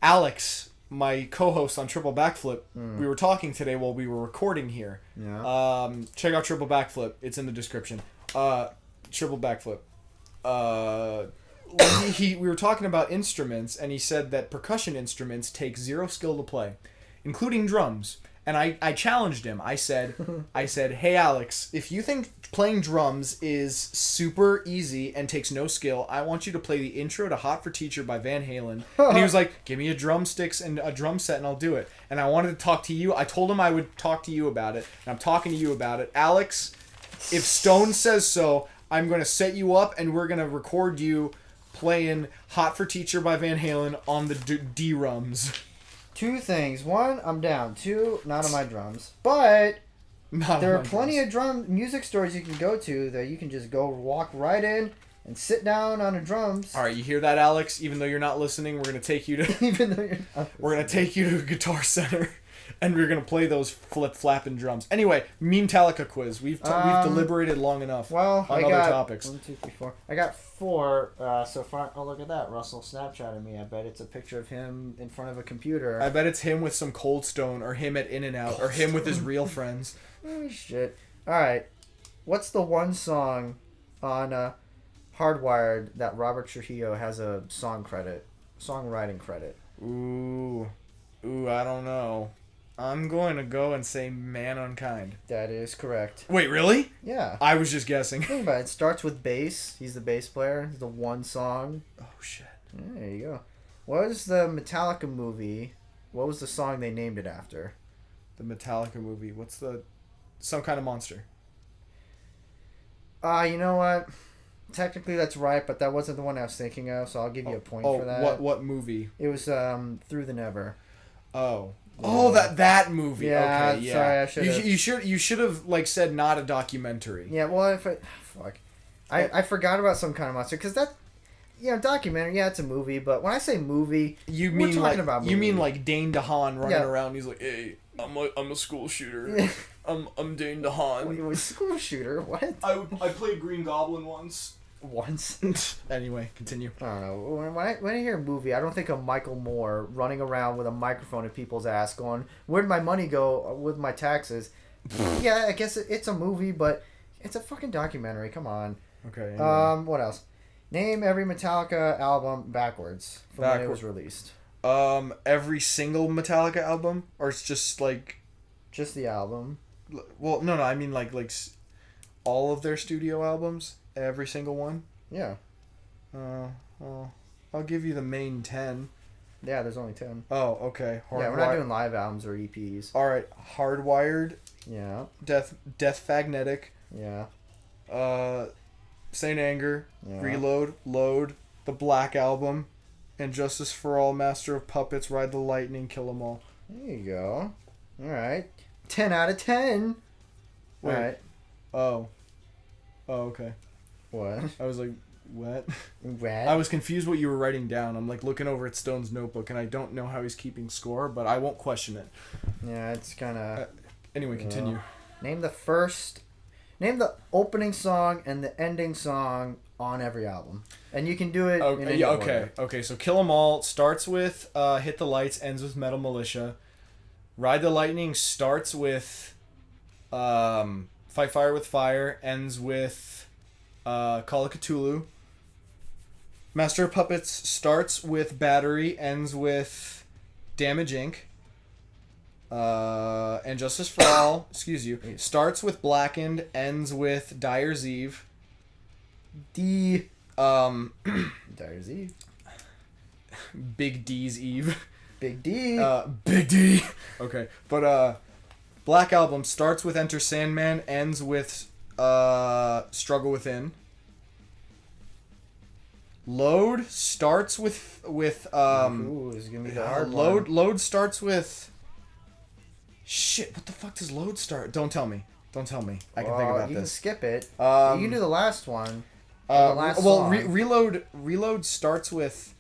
Speaker 2: Alex, my co-host on Triple Backflip, we were talking today while we were recording here.
Speaker 1: Yeah.
Speaker 2: Check out Triple Backflip. It's in the description. Triple Backflip. We were talking about instruments, and he said that percussion instruments take 0 skill to play, including drums. And I challenged him. I said, hey Alex, if you think playing drums is super easy and takes no skill, I want you to play the intro to Hot for Teacher by Van Halen. And he was like, give me a drumsticks and a drum set and I'll do it. And I wanted to talk to you. I told him I would talk to you about it. And I'm talking to you about it. Alex, if Stone says so, I'm going to set you up and we're going to record you playing Hot for Teacher by Van Halen on the D-rums.
Speaker 1: 2 things. 1, I'm down. 2, not on my drums. But there are plenty of music stores you can go to that you can just go walk right in and sit down on the drums.
Speaker 2: All right, you hear that, Alex? Even though you're not listening, we're gonna take you to we're gonna take you to a Guitar Center, and we're gonna play those flip-flapping drums. Anyway, Memetallica quiz. We've deliberated long enough.
Speaker 1: Well,
Speaker 2: on other topics.
Speaker 1: 1, 2, 3, 4. I got 4 so far. Oh, look at that! Russell Snapchatted me. I bet it's a picture of him in front of a computer.
Speaker 2: I bet it's him with some Cold Stone, or him at In-N-Out, or him with his real friends.
Speaker 1: Oh shit! All right, what's the one song on Hardwired that Robert Trujillo has a songwriting credit?
Speaker 2: Ooh, I don't know. I'm going to go and say Man Unkind.
Speaker 1: That is correct.
Speaker 2: Wait, really?
Speaker 1: Yeah.
Speaker 2: I was just guessing.
Speaker 1: Think about it. It starts with bass. He's the bass player. It's the one song.
Speaker 2: Oh, shit.
Speaker 1: Yeah, there you go. What was the Metallica movie? What was the song they named it after?
Speaker 2: The Metallica movie. Some kind of monster.
Speaker 1: You know what? technically that's right, but that wasn't the one I was thinking of, so I'll give you a point for that.
Speaker 2: What movie?
Speaker 1: It was Through the Never.
Speaker 2: Oh.
Speaker 1: Yeah.
Speaker 2: Oh, that movie.
Speaker 1: Yeah,
Speaker 2: okay, yeah.
Speaker 1: sorry, I should've-
Speaker 2: You should have like said not a documentary.
Speaker 1: Yeah, well, I forgot about Some Kind of Monster because that, documentary. Yeah, it's a movie, but when I say movie,
Speaker 2: You
Speaker 1: we're
Speaker 2: mean
Speaker 1: talking
Speaker 2: like
Speaker 1: about
Speaker 2: you mean
Speaker 1: movie.
Speaker 2: like Dane DeHaan running
Speaker 1: Yeah.
Speaker 2: around? He's like, hey, I'm a school shooter. I'm Dane DeHaan.
Speaker 1: It was school shooter. What?
Speaker 2: I played Green Goblin once.
Speaker 1: Once.
Speaker 2: Anyway, continue.
Speaker 1: I don't know. When I hear movie, I don't think of Michael Moore running around with a microphone in people's ass going, where'd my money go with my taxes? Yeah, I guess it's a movie, but it's a fucking documentary. Come on.
Speaker 2: Okay. Anyway.
Speaker 1: What else? Name every Metallica album backwards from when it was released.
Speaker 2: Every single Metallica album, or it's just like,
Speaker 1: Just the album.
Speaker 2: well, no, I mean like all of their studio albums, every single one.
Speaker 1: Yeah.
Speaker 2: Well, I'll give you the main 10.
Speaker 1: Yeah, there's only 10.
Speaker 2: Oh, okay.
Speaker 1: Yeah, we're not doing live albums or EPs.
Speaker 2: All right, Hardwired,
Speaker 1: Yeah.
Speaker 2: Death Fagnetic,
Speaker 1: Yeah.
Speaker 2: Saint Anger,
Speaker 1: Yeah.
Speaker 2: Reload, Load, the Black Album, and Justice for All, Master of Puppets, Ride the Lightning, Kill 'Em All.
Speaker 1: There you go. All right. 10 out of 10.
Speaker 2: Wait.
Speaker 1: All right.
Speaker 2: Oh, okay.
Speaker 1: What?
Speaker 2: I was like, what?
Speaker 1: Red?
Speaker 2: I was confused what you were writing down. I'm like looking over at Stone's notebook, and I don't know how he's keeping score, but I won't question it.
Speaker 1: Yeah, it's kind of...
Speaker 2: Anyway, continue.
Speaker 1: Name the opening song and the ending song on every album. And you can do it in any order.
Speaker 2: Okay, so Kill 'Em All starts with Hit the Lights, ends with Metal Militia. Ride the Lightning starts with Fight Fire with Fire, ends with Call of Cthulhu. Master of Puppets starts with Battery, ends with Damage Inc. And Justice for All, starts with Blackened, ends with Dyer's Eve.
Speaker 1: Dyer's Eve.
Speaker 2: Big D's Eve.
Speaker 1: Big D.
Speaker 2: Big D. Okay, but Black Album starts with Enter Sandman, ends with Struggle Within. Load starts with
Speaker 1: Ooh, this is gonna be the hard one.
Speaker 2: Load starts with. Shit! What the fuck does Load start? Don't tell me. I can think about
Speaker 1: you
Speaker 2: this.
Speaker 1: can skip it. You
Speaker 2: Um,
Speaker 1: can do the last one. The last song.
Speaker 2: Reload starts with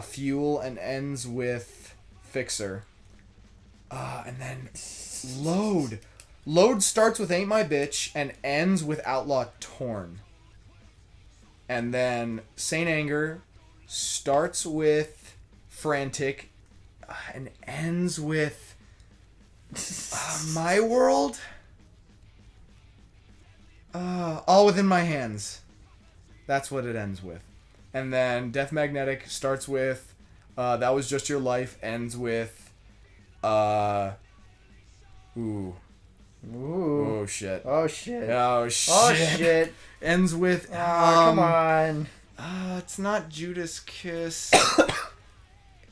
Speaker 2: Fuel and ends with Fixer. And then Load starts with Ain't My Bitch and ends with Outlaw Torn. And then Saint Anger starts with Frantic and ends with My World. All Within My Hands. That's what it ends with. And then Death Magnetic starts with That Was Just Your Life, ends with Ooh. Oh shit.
Speaker 1: Oh shit.
Speaker 2: Oh shit.
Speaker 1: Oh shit.
Speaker 2: Ends with
Speaker 1: Come on.
Speaker 2: it's not Judas Kiss.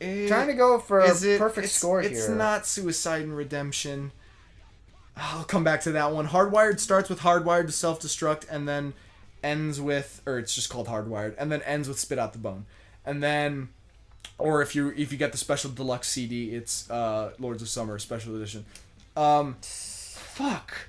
Speaker 1: Trying to go for a perfect score here.
Speaker 2: It's not Suicide and Redemption. I'll come back to that one. Hardwired starts with Hardwired to Self-Destruct and then ends with, or it's just called Hardwired, and then ends with Spit Out the Bone. And then, or if you get the special deluxe CD, it's Lords of Summer Special Edition. Fuck.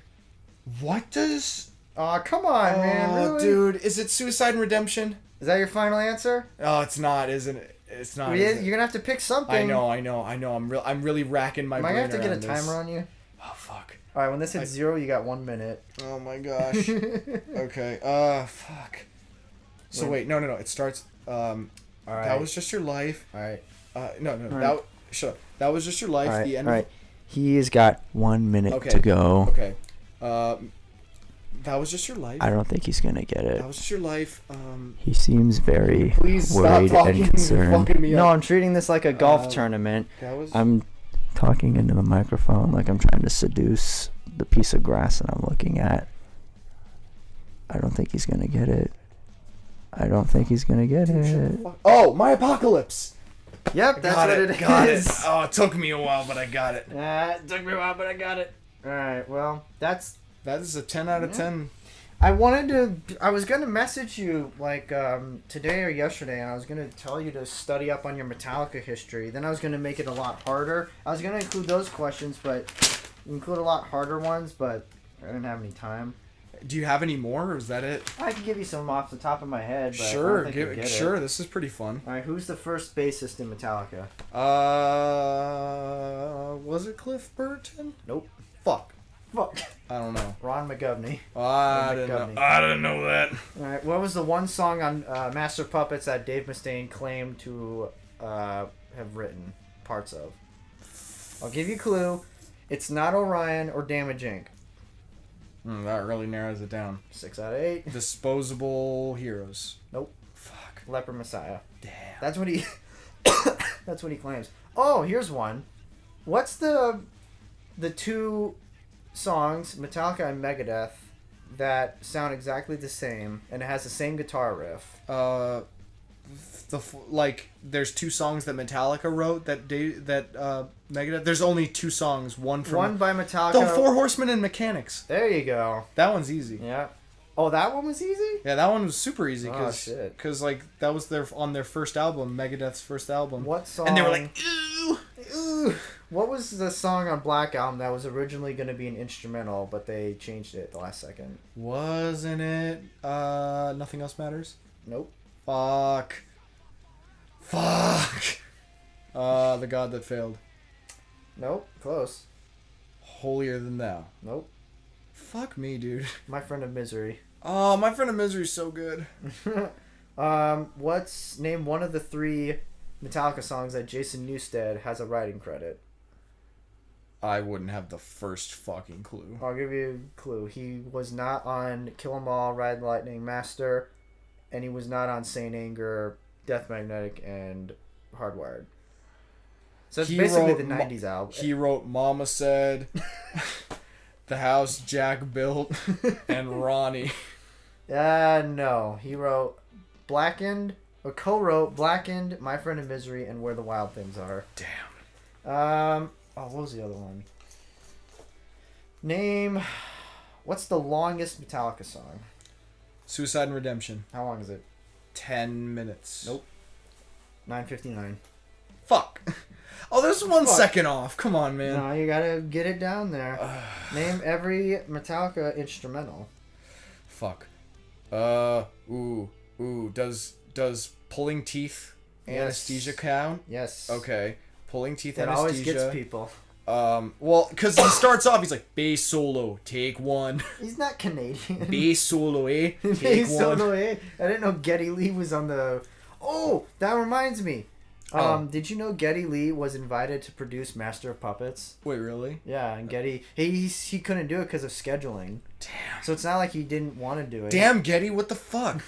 Speaker 2: What does...
Speaker 1: Oh, come on, man. Really?
Speaker 2: Dude, is it Suicide and Redemption?
Speaker 1: Is that your final answer?
Speaker 2: Oh, it's not, isn't it? It's not.
Speaker 1: You're gonna have to pick something.
Speaker 2: I know. I'm really racking my brain.
Speaker 1: Am I gonna have to get a
Speaker 2: around
Speaker 1: timer
Speaker 2: this.
Speaker 1: on you?
Speaker 2: Oh fuck.
Speaker 1: All right, when this hits 0, you got 1 minute.
Speaker 2: Oh my gosh. Okay. Fuck. So wait, no. It starts.
Speaker 1: All right.
Speaker 2: That Was Just Your Life.
Speaker 1: All right.
Speaker 2: No.
Speaker 1: All
Speaker 2: That
Speaker 1: right.
Speaker 2: shut up. That Was Just Your Life.
Speaker 1: All right.
Speaker 2: The end.
Speaker 1: All right. He's got 1 minute to go.
Speaker 2: Okay. That Was Just Your Life.
Speaker 4: I don't think he's gonna get it.
Speaker 2: That Was Just Your Life.
Speaker 4: He seems very
Speaker 2: Please stop
Speaker 4: worried
Speaker 2: talking.
Speaker 4: and concerned.
Speaker 2: You're fucking me
Speaker 1: No,
Speaker 2: up.
Speaker 1: I'm treating this like a golf tournament.
Speaker 2: That was.
Speaker 4: I'm talking into the microphone like I'm trying to seduce the piece of grass that I'm looking at. I don't think he's gonna get it. I don't think he's gonna get it.
Speaker 2: Oh, My Apocalypse.
Speaker 1: Yep, that's what it is.
Speaker 2: Got it. Oh, it took me a while, but I got it.
Speaker 1: It took me a while, but I got it. All right. Well,
Speaker 2: That is a 10 out of 10.
Speaker 1: I was gonna message you like today or yesterday, and I was gonna tell you to study up on your Metallica history. Then I was gonna make it a lot harder. I was gonna include those questions, but include a lot harder ones, but I didn't have any time.
Speaker 2: Do you have any more, or is that it?
Speaker 1: I can give you some off the top of my head, but
Speaker 2: Sure,
Speaker 1: I don't think you'll get
Speaker 2: sure.
Speaker 1: it.
Speaker 2: This is pretty fun.
Speaker 1: All right, who's the first bassist in Metallica?
Speaker 2: Was it Cliff Burton?
Speaker 1: Nope.
Speaker 2: Fuck.
Speaker 1: Fuck.
Speaker 2: I don't know.
Speaker 1: Ron McGovney.
Speaker 2: I didn't know that.
Speaker 1: All right, what was the one song on Master of Puppets that Dave Mustaine claimed to have written parts of? I'll give you a clue. It's not Orion or Damage Inc.
Speaker 2: That really narrows it down.
Speaker 1: 6 out of 8.
Speaker 2: Disposable Heroes.
Speaker 1: Nope.
Speaker 2: Fuck.
Speaker 1: Leper Messiah.
Speaker 2: Damn.
Speaker 1: That's what he. That's what he claims. Oh, here's one. What's the two songs, Metallica and Megadeth, that sound exactly the same and it has the same guitar riff?
Speaker 2: There's two songs that Metallica wrote that Megadeth. There's only two songs. One
Speaker 1: by Metallica.
Speaker 2: The Four Horsemen and Mechanics.
Speaker 1: There you go.
Speaker 2: That one's easy.
Speaker 1: Yeah. Oh, that one was easy?
Speaker 2: Yeah, that one was super easy
Speaker 1: Oh, shit.
Speaker 2: because like that was on their first album, Megadeth's first album.
Speaker 1: What song?
Speaker 2: And they were like, ooh.
Speaker 1: Ooh. What was the song on Black Album that was originally going to be an instrumental, but they changed it at the last second?
Speaker 2: Wasn't it Nothing Else Matters?
Speaker 1: Nope.
Speaker 2: Fuck. The God That Failed.
Speaker 1: Nope. Close.
Speaker 2: Holier Than Thou.
Speaker 1: Nope.
Speaker 2: Fuck me, dude.
Speaker 1: My Friend of Misery.
Speaker 2: Oh, My Friend of Misery is so good.
Speaker 1: Name one of the 3 Metallica songs that Jason Newsted has a writing credit.
Speaker 2: I wouldn't have the first fucking clue.
Speaker 1: I'll give you a clue. He was not on Kill 'Em All, Ride the Lightning, Master, and he was not on Saint Anger, Death Magnetic, and Hardwired. So it's basically the 90s album.
Speaker 2: He wrote Mama Said, The House Jack Built, and Ronnie.
Speaker 1: No. He wrote co-wrote Blackened, My Friend of Misery, and Where the Wild Things Are.
Speaker 2: Damn.
Speaker 1: What was the other one? What's the longest Metallica song?
Speaker 2: Suicide and Redemption.
Speaker 1: How long is it?
Speaker 2: 10 minutes.
Speaker 1: Nope. 9:59.
Speaker 2: Fuck. Oh, there's 1 second off. Come on, man.
Speaker 1: No, you gotta get it down there. Name every Metallica instrumental.
Speaker 2: Fuck. Does pulling teeth anesthesia count?
Speaker 1: Yes.
Speaker 2: Okay. Pulling teeth
Speaker 1: That
Speaker 2: anesthesia.
Speaker 1: always gets people.
Speaker 2: Well, because he starts off, he's like, bass solo, take 1.
Speaker 1: He's not Canadian.
Speaker 2: Bass solo, eh? Take
Speaker 1: Bass
Speaker 2: 1.
Speaker 1: solo, eh? I didn't know Geddy Lee was on the... Oh, that reminds me. Did you know Geddy Lee was invited to produce Master of Puppets?
Speaker 2: Wait, really?
Speaker 1: Yeah, and Geddy... He couldn't do it because of scheduling.
Speaker 2: Damn.
Speaker 1: So it's not like he didn't want to do it.
Speaker 2: Damn, Getty, what the fuck?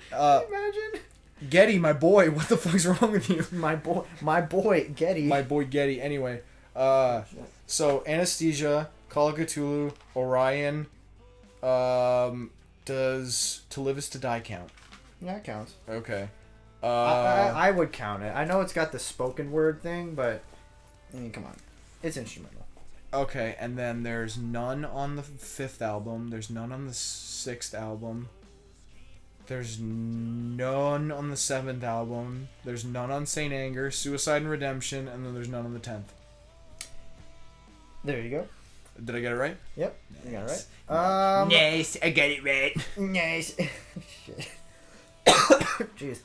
Speaker 1: Imagine.
Speaker 2: Getty, my boy, what the fuck's wrong with you?
Speaker 1: My boy, Geddy.
Speaker 2: My boy Getty. Anyway, so Anesthesia, Call of Cthulhu, Orion, does To Live Is to Die count?
Speaker 1: Yeah, it counts.
Speaker 2: Okay.
Speaker 1: I would count it. I know it's got the spoken word thing, but I mean, come on, it's instrumental.
Speaker 2: Okay, and then there's none on the 5th album. There's none on the 6th album. There's none on the 7th album. There's none on Saint Anger, Suicide and Redemption, and then there's none on the 10th.
Speaker 1: There you go.
Speaker 2: Did I get it right?
Speaker 1: Yep, you got it right.
Speaker 2: Nice, I got it right.
Speaker 1: Nice. Shit. Jeez.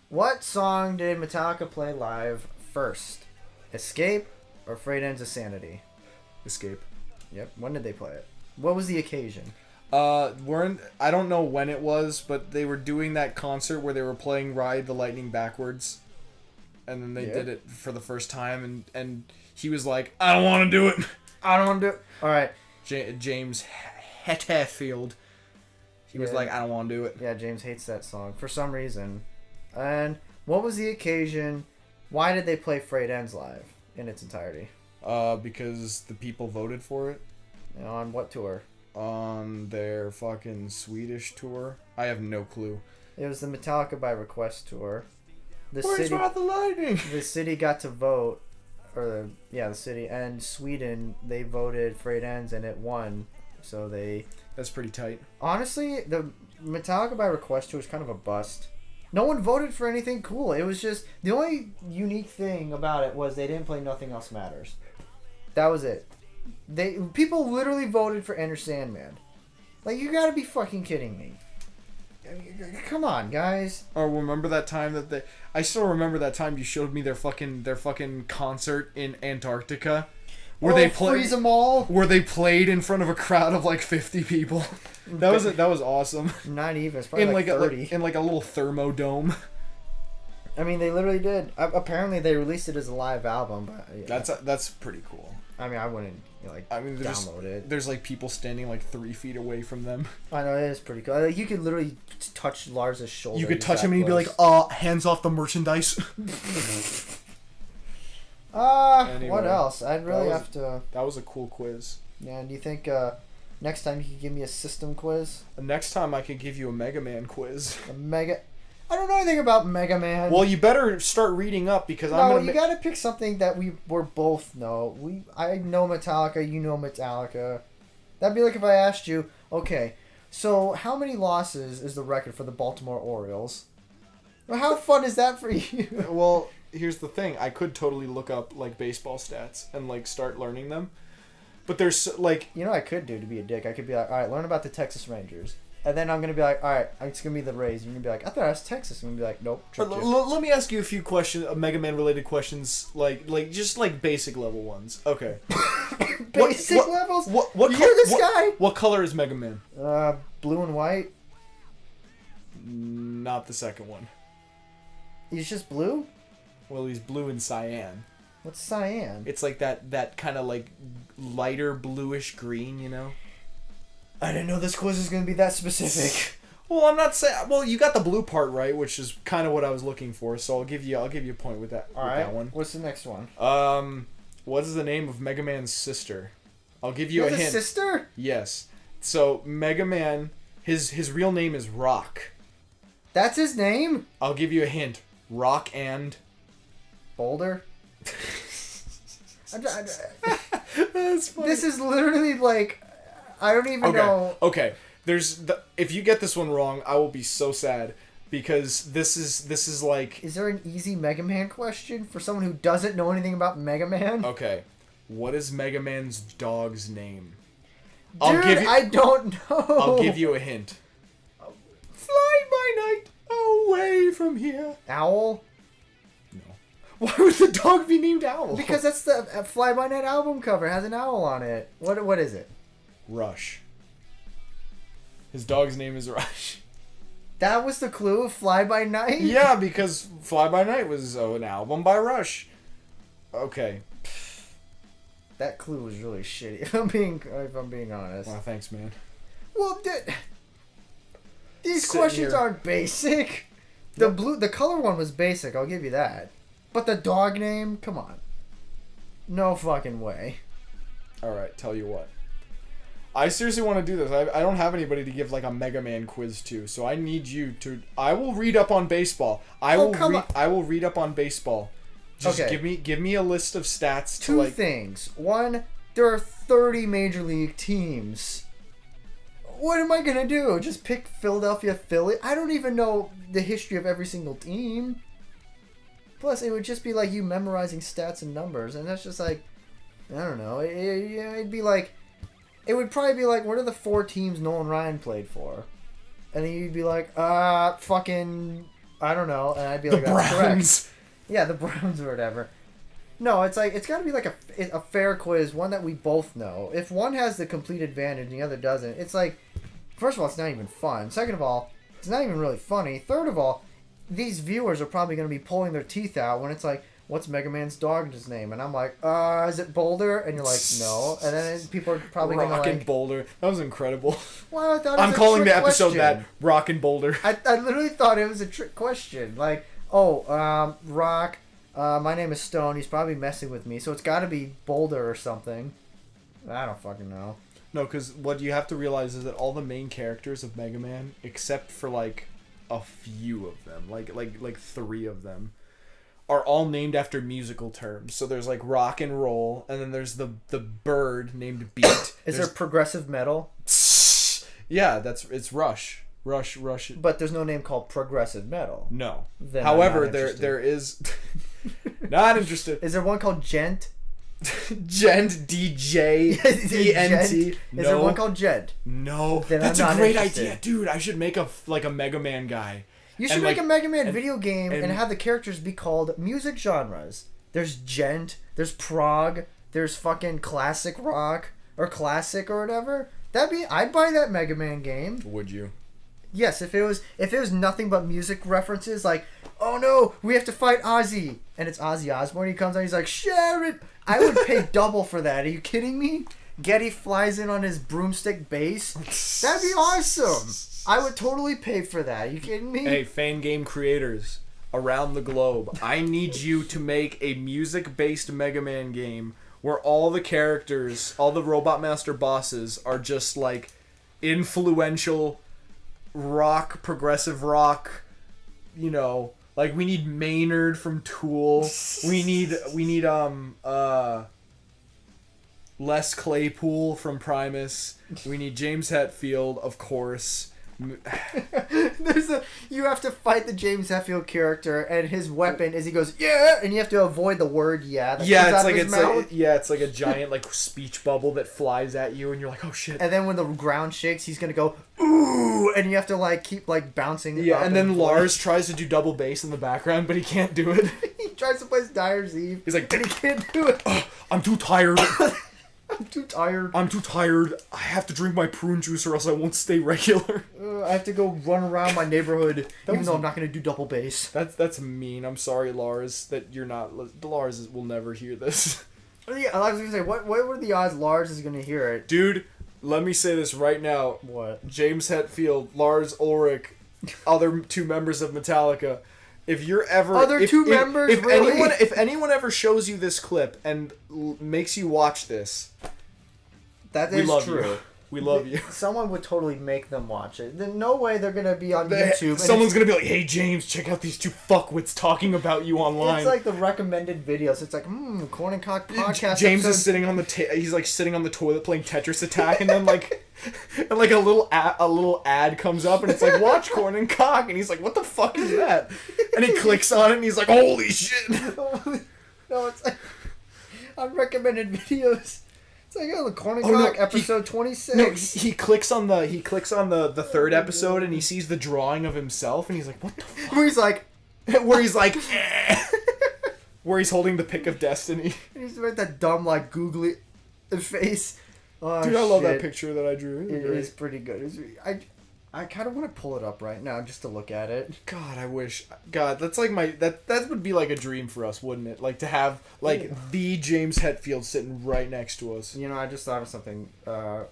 Speaker 1: What song did Metallica play live first? Escape or Freight Ends of Sanity?
Speaker 2: Escape.
Speaker 1: Yep. When did they play it? What was the occasion?
Speaker 2: I don't know when it was, but they were doing that concert where they were playing Ride the Lightning backwards, and then they did it for the first time, and he was like, I don't want to do it.
Speaker 1: I don't want to do it. All right.
Speaker 2: James Hetfield. He was like, I don't want to do it.
Speaker 1: Yeah, James hates that song for some reason. And what was the occasion? Why did they play Freight Ends live in its entirety?
Speaker 2: Because the people voted for it.
Speaker 1: You know, on what tour?
Speaker 2: On their fucking Swedish tour. I have no clue.
Speaker 1: It was the Metallica by Request tour.
Speaker 2: Where's Ride the Lightning?
Speaker 1: The city got to vote, the city and Sweden, they voted Freight Ends and it won. So they
Speaker 2: That's pretty tight.
Speaker 1: Honestly, the Metallica by Request tour was kind of a bust. No one voted for anything cool. It was just the only unique thing about it was they didn't play Nothing Else Matters. That was it. People literally voted for Enter Sandman. Like, you gotta be fucking kidding me. Come on, guys.
Speaker 2: Oh, remember that time that I still remember that time you showed me their fucking concert in Antarctica, where they played.
Speaker 1: Freeze 'em all.
Speaker 2: Where they played in front of a crowd of like 50 people. That was awesome.
Speaker 1: Not even. It's probably like 30.
Speaker 2: In like a little thermodome.
Speaker 1: I mean, they literally did. Apparently, they released it as a live album, but yeah.
Speaker 2: That's pretty cool.
Speaker 1: I mean, I wouldn't download it.
Speaker 2: There's like people standing like 3 feet away from them.
Speaker 1: I know, it is pretty cool. Like, you could literally touch Lars's shoulder.
Speaker 2: You could touch him and he'd be like, hands off the merchandise.
Speaker 1: Anyway, what else? I'd really have to...
Speaker 2: That was a cool quiz.
Speaker 1: Yeah, do you think next time you could give me a system quiz?
Speaker 2: Next time I could give you a Mega Man quiz.
Speaker 1: I don't know anything about Mega Man.
Speaker 2: Well, you better start reading up because
Speaker 1: you gotta pick something that we both know. I know Metallica, you know Metallica. That'd be like if I asked you, okay, so how many losses is the record for the Baltimore Orioles? Well, how fun is that for you?
Speaker 2: Well, here's the thing. I could totally look up like baseball stats and like start learning them. But there's like...
Speaker 1: You know what I could do to be a dick? I could be like, alright, learn about the Texas Rangers. And then I'm going to be like, alright, it's going to be the Rays. You're going to be like, I thought it was Texas. I'm going to be like, nope.
Speaker 2: Let me ask you a few Mega Man related questions, like just like basic level ones. Okay.
Speaker 1: Basic levels?
Speaker 2: What
Speaker 1: you hear this guy?
Speaker 2: What color is Mega Man?
Speaker 1: Blue and white.
Speaker 2: Not the second one.
Speaker 1: He's just blue?
Speaker 2: Well, he's blue and cyan.
Speaker 1: What's cyan?
Speaker 2: It's like that kind of like lighter bluish green, you know?
Speaker 1: I didn't know this quiz was going to be that specific.
Speaker 2: Well, I'm not saying... Well, you got the blue part right, which is kind of what I was looking for, so I'll give you a point with that.
Speaker 1: All right.
Speaker 2: That one.
Speaker 1: What's the next one?
Speaker 2: What is the name of Mega Man's sister? I'll give you a hint.
Speaker 1: His sister?
Speaker 2: Yes. So, Mega Man, his real name is Rock.
Speaker 1: That's his name?
Speaker 2: I'll give you a hint. Rock and...
Speaker 1: Boulder?
Speaker 2: That's funny.
Speaker 1: This is literally like... I don't even know.
Speaker 2: Okay. If you get this one wrong, I will be so sad because this is like...
Speaker 1: Is there an easy Mega Man question for someone who doesn't know anything about Mega Man?
Speaker 2: Okay. What is Mega Man's dog's name?
Speaker 1: I don't know.
Speaker 2: I'll give you a hint. Fly by night away from here.
Speaker 1: Owl?
Speaker 2: No. Why would the dog be named Owl?
Speaker 1: Because that's the Fly By Night album cover. It has an owl on it. What is it?
Speaker 2: Rush. His dog's name is Rush.
Speaker 1: That was the clue of Fly By Night?
Speaker 2: Yeah, because Fly By Night was an album by Rush. Okay.
Speaker 1: That clue was really shitty, if I'm being honest.
Speaker 2: Wow, thanks, man.
Speaker 1: Well, these questions aren't basic. The color one was basic, I'll give you that. But the dog name, come on. No fucking way.
Speaker 2: Alright, tell you what. I seriously want to do this. I don't have anybody to give like a Mega Man quiz to, so I need you to... I will read up on baseball. I will read up on baseball. Just give me a list of stats to
Speaker 1: Two things. One, there are 30 major league teams. What am I gonna do? Just pick Philadelphia Philly? I don't even know the history of every single team. Plus, it would just be like you memorizing stats and numbers, and that's just like, I don't know. It'd be like, it would probably be like, what are the 4 teams Nolan Ryan played for? And then you'd be like, fucking, I don't know, and I'd be like, that's correct. Yeah, the Browns or whatever. No, it's like, it's got to be like a fair quiz, one that we both know. If one has the complete advantage and the other doesn't, it's like, first of all, it's not even fun. Second of all, it's not even really funny. Third of all, these viewers are probably going to be pulling their teeth out when it's like, what's Mega Man's dog's name? And I'm like, is it Boulder? And you're like, no. And then people are probably going to like...
Speaker 2: Rockin' Boulder. That was incredible.
Speaker 1: Well, I thought
Speaker 2: I'm calling the episode that. Rockin' Boulder.
Speaker 1: I literally thought it was a trick question. Like, Rock, my name is Stone. He's probably messing with me. So it's got to be Boulder or something. I don't fucking know.
Speaker 2: No, because what you have to realize is that all the main characters of Mega Man, except for like a few of them, like 3 of them, are all named after musical terms. So there's like rock and roll, and then there's the bird named Beat.
Speaker 1: Is there progressive metal?
Speaker 2: Yeah, it's Rush. Rush.
Speaker 1: But there's no name called progressive metal.
Speaker 2: No.
Speaker 1: Then
Speaker 2: However,
Speaker 1: I'm not interested.
Speaker 2: there is. Not interested.
Speaker 1: Is there one called Gent?
Speaker 2: Gent, DJ, ENT.
Speaker 1: Is there one called Gent?
Speaker 2: No.
Speaker 1: Then
Speaker 2: That's
Speaker 1: I'm
Speaker 2: a
Speaker 1: not
Speaker 2: great
Speaker 1: interested.
Speaker 2: idea, dude. I should make a Mega Man guy.
Speaker 1: You should
Speaker 2: And,
Speaker 1: make
Speaker 2: like,
Speaker 1: a Mega Man
Speaker 2: and-
Speaker 1: video game and have the characters be called music genres. There's Gent, there's prog, there's fucking classic rock or classic or whatever. I'd buy that Mega Man game.
Speaker 2: Would you?
Speaker 1: Yes, if it was nothing but music references, like, oh no, we have to fight Ozzy, and it's Ozzy Osbourne. He comes out, he's like, share it. I would pay double for that. Are you kidding me? Getty flies in on his broomstick bass. That'd be awesome. I would totally pay for that. Are you kidding me?
Speaker 2: Hey, fan game creators around the globe, I need you to make a music-based Mega Man game where all the characters, all the Robot Master bosses are just like influential rock, progressive rock, you know, like we need Maynard from Tool. We need Les Claypool from Primus. We need James Hetfield, of course.
Speaker 1: You have to fight the James Hetfield character, and his weapon is he goes yeah, and you have to avoid the word yeah. That
Speaker 2: Yeah,
Speaker 1: comes
Speaker 2: it's
Speaker 1: out
Speaker 2: like
Speaker 1: of his mouth.
Speaker 2: it's like a giant like speech bubble that flies at you, and you're like, oh shit.
Speaker 1: And then when the ground shakes, he's gonna go ooh, and you have to like keep like bouncing.
Speaker 2: Yeah,
Speaker 1: up
Speaker 2: and then
Speaker 1: forth.
Speaker 2: Lars tries to do double bass in the background, but he can't do it.
Speaker 1: He tries to play Dyer's Eve.
Speaker 2: He's like,
Speaker 1: and he can't do it.
Speaker 2: I'm too tired.
Speaker 1: I'm too tired.
Speaker 2: I'm too tired. I have to drink my prune juice or else I won't stay regular.
Speaker 1: I have to go run around my neighborhood, even
Speaker 2: was-
Speaker 1: though I'm not gonna do double bass.
Speaker 2: That's mean. I'm sorry, Lars, that you're not. Lars will never hear this.
Speaker 1: Yeah, I was gonna say, what were the odds Lars is gonna hear it?
Speaker 2: Dude, let me say this right now.
Speaker 1: What?
Speaker 2: James Hetfield, Lars Ulrich, other two members of Metallica. If you're ever
Speaker 1: members,
Speaker 2: if
Speaker 1: really?
Speaker 2: if anyone ever shows you this clip and makes you watch this,
Speaker 1: That
Speaker 2: we
Speaker 1: is
Speaker 2: love
Speaker 1: true.
Speaker 2: you. We love you.
Speaker 1: Someone would totally make them watch it. There's no way they're gonna be on YouTube. And
Speaker 2: Someone's gonna be like, "Hey James, check out these two fuckwits talking about you online."
Speaker 1: It's like the recommended videos. It's like, Korn and Kock podcast.
Speaker 2: James
Speaker 1: episode.
Speaker 2: is sitting on he's like sitting on the toilet playing Tetris Attack, and then like, and like a little ad comes up, and it's like, "Watch Korn and Kock," and he's like, "What the fuck is that?" And he clicks on it, and he's like, "Holy shit!"
Speaker 1: No, it's like on recommended videos. It's like, oh, the Korn and
Speaker 2: Oh, no,
Speaker 1: Kock episode 26.
Speaker 2: No, he clicks on the third episode, and he sees the drawing of himself, and he's like, "What the fuck?"
Speaker 1: Where he's like,
Speaker 2: Where he's like, where he's holding the pick of destiny.
Speaker 1: he's with that dumb like googly face. Oh,
Speaker 2: Dude, I love that
Speaker 1: shit.
Speaker 2: picture that I drew.
Speaker 1: It is pretty good. I kind of want to pull it up right now just to look at it.
Speaker 2: God, I wish. God, that's like that would be like a dream for us, wouldn't it? Like to have like the James Hetfield sitting right next to us.
Speaker 1: You know, I just thought of something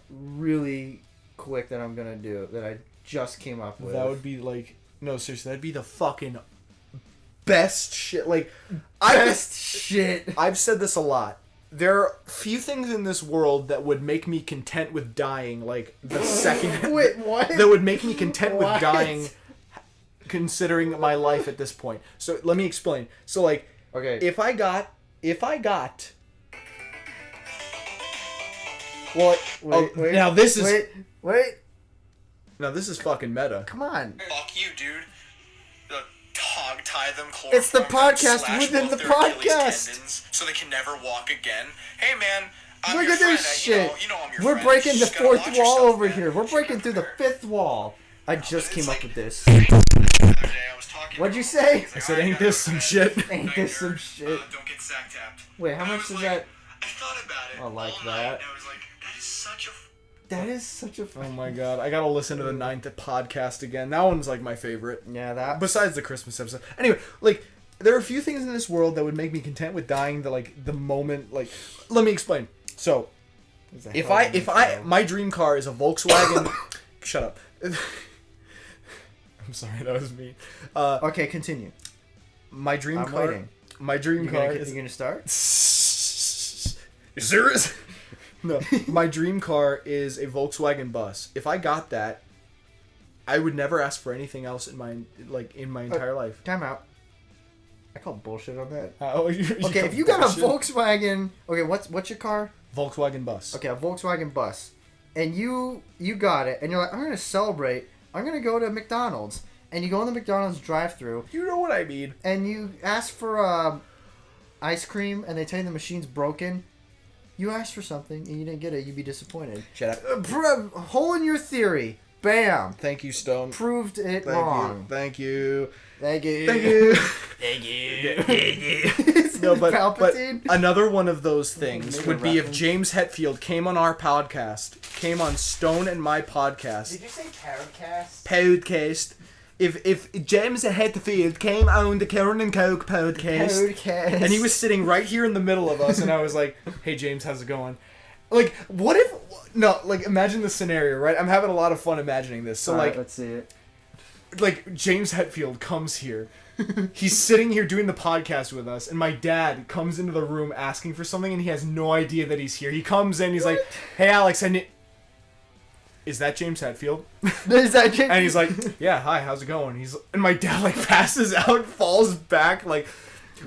Speaker 1: really quick that I'm gonna do that I just came up with.
Speaker 2: That would be like, no, seriously, that'd be the fucking best shit. Like, I've said this a lot. There are few things in this world that would make me content with dying, like the second.
Speaker 1: Wait, what?
Speaker 2: That would make me content with
Speaker 1: What?
Speaker 2: dying, considering my life at this point. So let me explain. So like,
Speaker 1: Okay.
Speaker 2: if I got. Well,
Speaker 1: Wait.
Speaker 2: now this is
Speaker 1: Wait.
Speaker 2: now this is fucking meta.
Speaker 1: Come on.
Speaker 5: Fuck you, dude. Hog tie them.
Speaker 1: It's the
Speaker 5: chloroform them,
Speaker 1: podcast
Speaker 5: slash
Speaker 1: within
Speaker 5: both
Speaker 1: the
Speaker 5: their Achilles
Speaker 1: podcast.
Speaker 5: tendons So they can never walk again. Hey man, I'm
Speaker 1: Look
Speaker 5: your
Speaker 1: at
Speaker 5: friend.
Speaker 1: this shit.
Speaker 5: You know I'm your
Speaker 1: We're
Speaker 5: friend.
Speaker 1: breaking
Speaker 5: You
Speaker 1: the
Speaker 5: just gotta
Speaker 1: fourth
Speaker 5: watch
Speaker 1: wall
Speaker 5: yourself,
Speaker 1: over
Speaker 5: man.
Speaker 1: here. We're breaking through the fifth wall. I just came up with this.
Speaker 5: The other day I was talking
Speaker 1: What'd
Speaker 5: to
Speaker 1: you
Speaker 5: him.
Speaker 1: say?
Speaker 5: He's
Speaker 2: I
Speaker 5: like,
Speaker 2: said,
Speaker 5: "Alright,
Speaker 2: "Ain't
Speaker 5: gotta
Speaker 2: this
Speaker 5: go,
Speaker 2: some
Speaker 5: man.
Speaker 2: shit?"
Speaker 1: Ain't
Speaker 5: Night
Speaker 1: this some
Speaker 5: nerd.
Speaker 1: shit?
Speaker 5: Don't get sack tapped.
Speaker 1: Wait, how
Speaker 5: I
Speaker 1: much
Speaker 5: was
Speaker 1: is
Speaker 5: like-
Speaker 1: that?
Speaker 5: I thought about it.
Speaker 1: I like
Speaker 5: all
Speaker 1: that.
Speaker 5: night, and I was like, that is such a.
Speaker 1: That is such a.
Speaker 2: Oh my god, I gotta listen to the 9th podcast again. That one's like my favorite.
Speaker 1: Yeah, that.
Speaker 2: Besides the Christmas episode. Anyway, like, there are a few things in this world that would make me content with dying the moment, like, let me explain. So, if my dream car is a Volkswagen. Shut up. I'm sorry, that was me.
Speaker 1: Okay, continue.
Speaker 2: My dream
Speaker 1: I'm
Speaker 2: car.
Speaker 1: waiting.
Speaker 2: My dream
Speaker 1: You
Speaker 2: car
Speaker 1: gonna,
Speaker 2: is.
Speaker 1: you gonna start?
Speaker 2: Serious? No, my dream car is a Volkswagen bus. If I got that, I would never ask for anything else in my entire life.
Speaker 1: Time out. I call bullshit on that.
Speaker 2: You
Speaker 1: Okay, if you got a Volkswagen, okay, what's your car?
Speaker 2: Volkswagen bus.
Speaker 1: Okay, a Volkswagen bus. and you got it, and you're like, I'm gonna celebrate. I'm gonna go to McDonald's, and you go in the McDonald's drive-thru,
Speaker 2: You know what I mean.
Speaker 1: and you ask for ice cream, and they tell you the machine's broken. You asked for something, and you didn't get it. You'd be disappointed.
Speaker 2: Shut up.
Speaker 1: Hole in your theory. Bam.
Speaker 2: Thank you, Stone.
Speaker 1: Proved it
Speaker 2: Thank
Speaker 1: wrong.
Speaker 2: you. Thank you.
Speaker 1: Thank you.
Speaker 2: Thank you.
Speaker 1: Thank you.
Speaker 2: No, but
Speaker 1: Palpatine.
Speaker 2: another one of those things
Speaker 1: Make a
Speaker 2: would be if
Speaker 1: reference.
Speaker 2: James Hetfield came on our podcast, came on Stone and my podcast.
Speaker 1: Did you say Carrotcast?
Speaker 2: Podcast. If James Hetfield came on the Korn and Kock podcast,
Speaker 1: Podcast.
Speaker 2: and he was sitting right here in the middle of us, and I was like, "Hey James, how's it going?" Like, what if? No, like, imagine the scenario, right? I'm having a lot of fun imagining this. So, like,
Speaker 1: let's see it.
Speaker 2: like James Hetfield comes here. He's sitting here doing the podcast with us, and my dad comes into the room asking for something, and he has no idea that he's here. He comes in, he's like, "Hey, Alex, is that James Hetfield?"
Speaker 1: Is that James?
Speaker 2: And he's like, "Yeah, hi, how's it going?" And my dad like passes out, falls back, like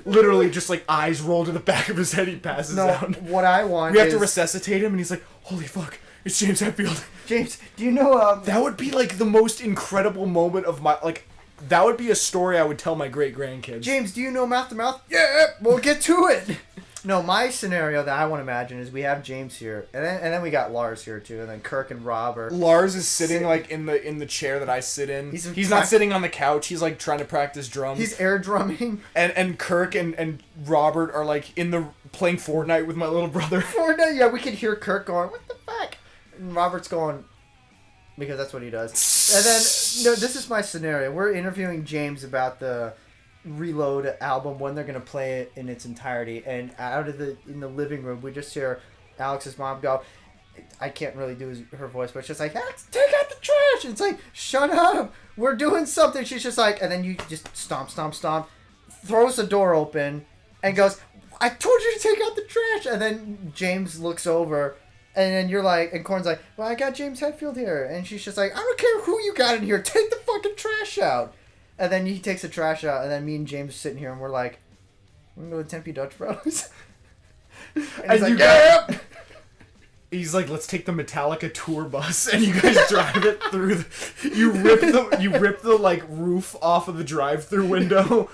Speaker 2: literally just like eyes roll to the back of his head. He passes
Speaker 1: No,
Speaker 2: out.
Speaker 1: what I want
Speaker 2: We have
Speaker 1: is...
Speaker 2: to resuscitate him, and he's like, "Holy fuck, it's James Hetfield."
Speaker 1: James, do you know...
Speaker 2: That would be like the most incredible moment of my like. That would be a story I would tell my great grandkids.
Speaker 1: James, do you know Mouth to Mouth? Yeah, we'll get to it. No, my scenario that I want to imagine is we have James here, and then we got Lars here too, and then Kirk and Rob are...
Speaker 2: Lars is sitting like in the chair that I sit in. He's not sitting on the couch. He's like trying to practice drums.
Speaker 1: He's air drumming.
Speaker 2: And Kirk and Robert are like in the playing Fortnite with my little brother.
Speaker 1: Fortnite, yeah, we could hear Kirk going, "What the fuck?" And Robert's going, because that's what he does. And then, no, this is my scenario. We're interviewing James about the Reload album, when they're gonna play it in its entirety, and in the living room, we just hear Alex's mom go, I can't really do her voice, but it's just like, "Alex, take out the trash." It's like, "Shut up, we're doing something." She's just like, and then you just stomp, throws the door open, and goes, "I told you to take out the trash." And then James looks over, and then you're like, and Korn's like, "Well, I got James Hetfield here," and she's just like, "I don't care who you got in here, take the fucking trash out." And then he takes the trash out, and then me and James sitting here, and we're like, "We're gonna go to Tempe Dutch Bros." And he's like, "Yep."
Speaker 2: He's like, "Let's take the Metallica tour bus," and you guys drive it through. You rip the like roof off of the drive-through window.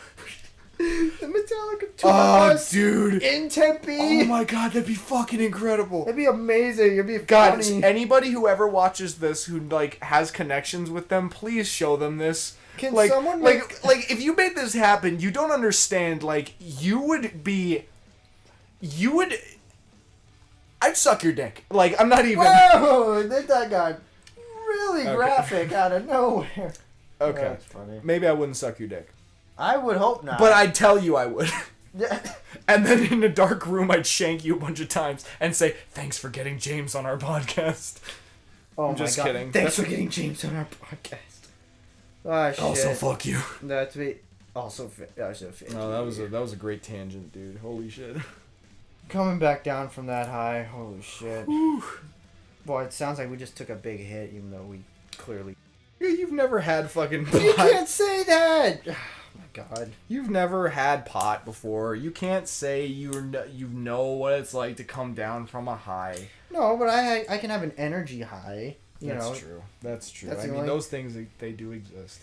Speaker 1: The Metallica tour
Speaker 2: Oh,
Speaker 1: bus
Speaker 2: dude!
Speaker 1: in Tempe.
Speaker 2: Oh my god, that'd be fucking incredible.
Speaker 1: It'd be amazing. It'd be
Speaker 2: God,
Speaker 1: funny.
Speaker 2: anybody who ever watches this who like has connections with them, please show them this.
Speaker 1: Can
Speaker 2: like,
Speaker 1: someone
Speaker 2: like if you made this happen, you don't understand. Like you would. I'd suck your dick. Like I'm not even.
Speaker 1: Whoa! That got really
Speaker 2: Okay.
Speaker 1: graphic out of nowhere.
Speaker 2: Okay.
Speaker 1: That's funny.
Speaker 2: Maybe I wouldn't suck your dick,
Speaker 1: I would hope not.
Speaker 2: but I'd tell you I would.
Speaker 1: Yeah.
Speaker 2: And then in a dark room, I'd shank you a bunch of times and say, "Thanks for getting James on our podcast."
Speaker 1: Oh
Speaker 2: I'm
Speaker 1: my
Speaker 2: just
Speaker 1: god!
Speaker 2: kidding.
Speaker 1: Thanks for getting James on our podcast. Oh shit!
Speaker 2: Also, fuck you.
Speaker 1: That's me. Also fit.
Speaker 2: Oh, that was a great tangent, dude. Holy shit.
Speaker 1: Coming back down from that high. Holy shit! Boy, it sounds like we just took a big hit, even though we clearly.
Speaker 2: You've never had fucking
Speaker 1: You
Speaker 2: pot.
Speaker 1: can't say that. Oh my god.
Speaker 2: You've never had pot before. You can't say you know what it's like to come down from a high.
Speaker 1: No, but I can have an energy high.
Speaker 2: That's true. That's true.
Speaker 1: That's
Speaker 2: I
Speaker 1: the
Speaker 2: mean,
Speaker 1: only-
Speaker 2: those things they do exist.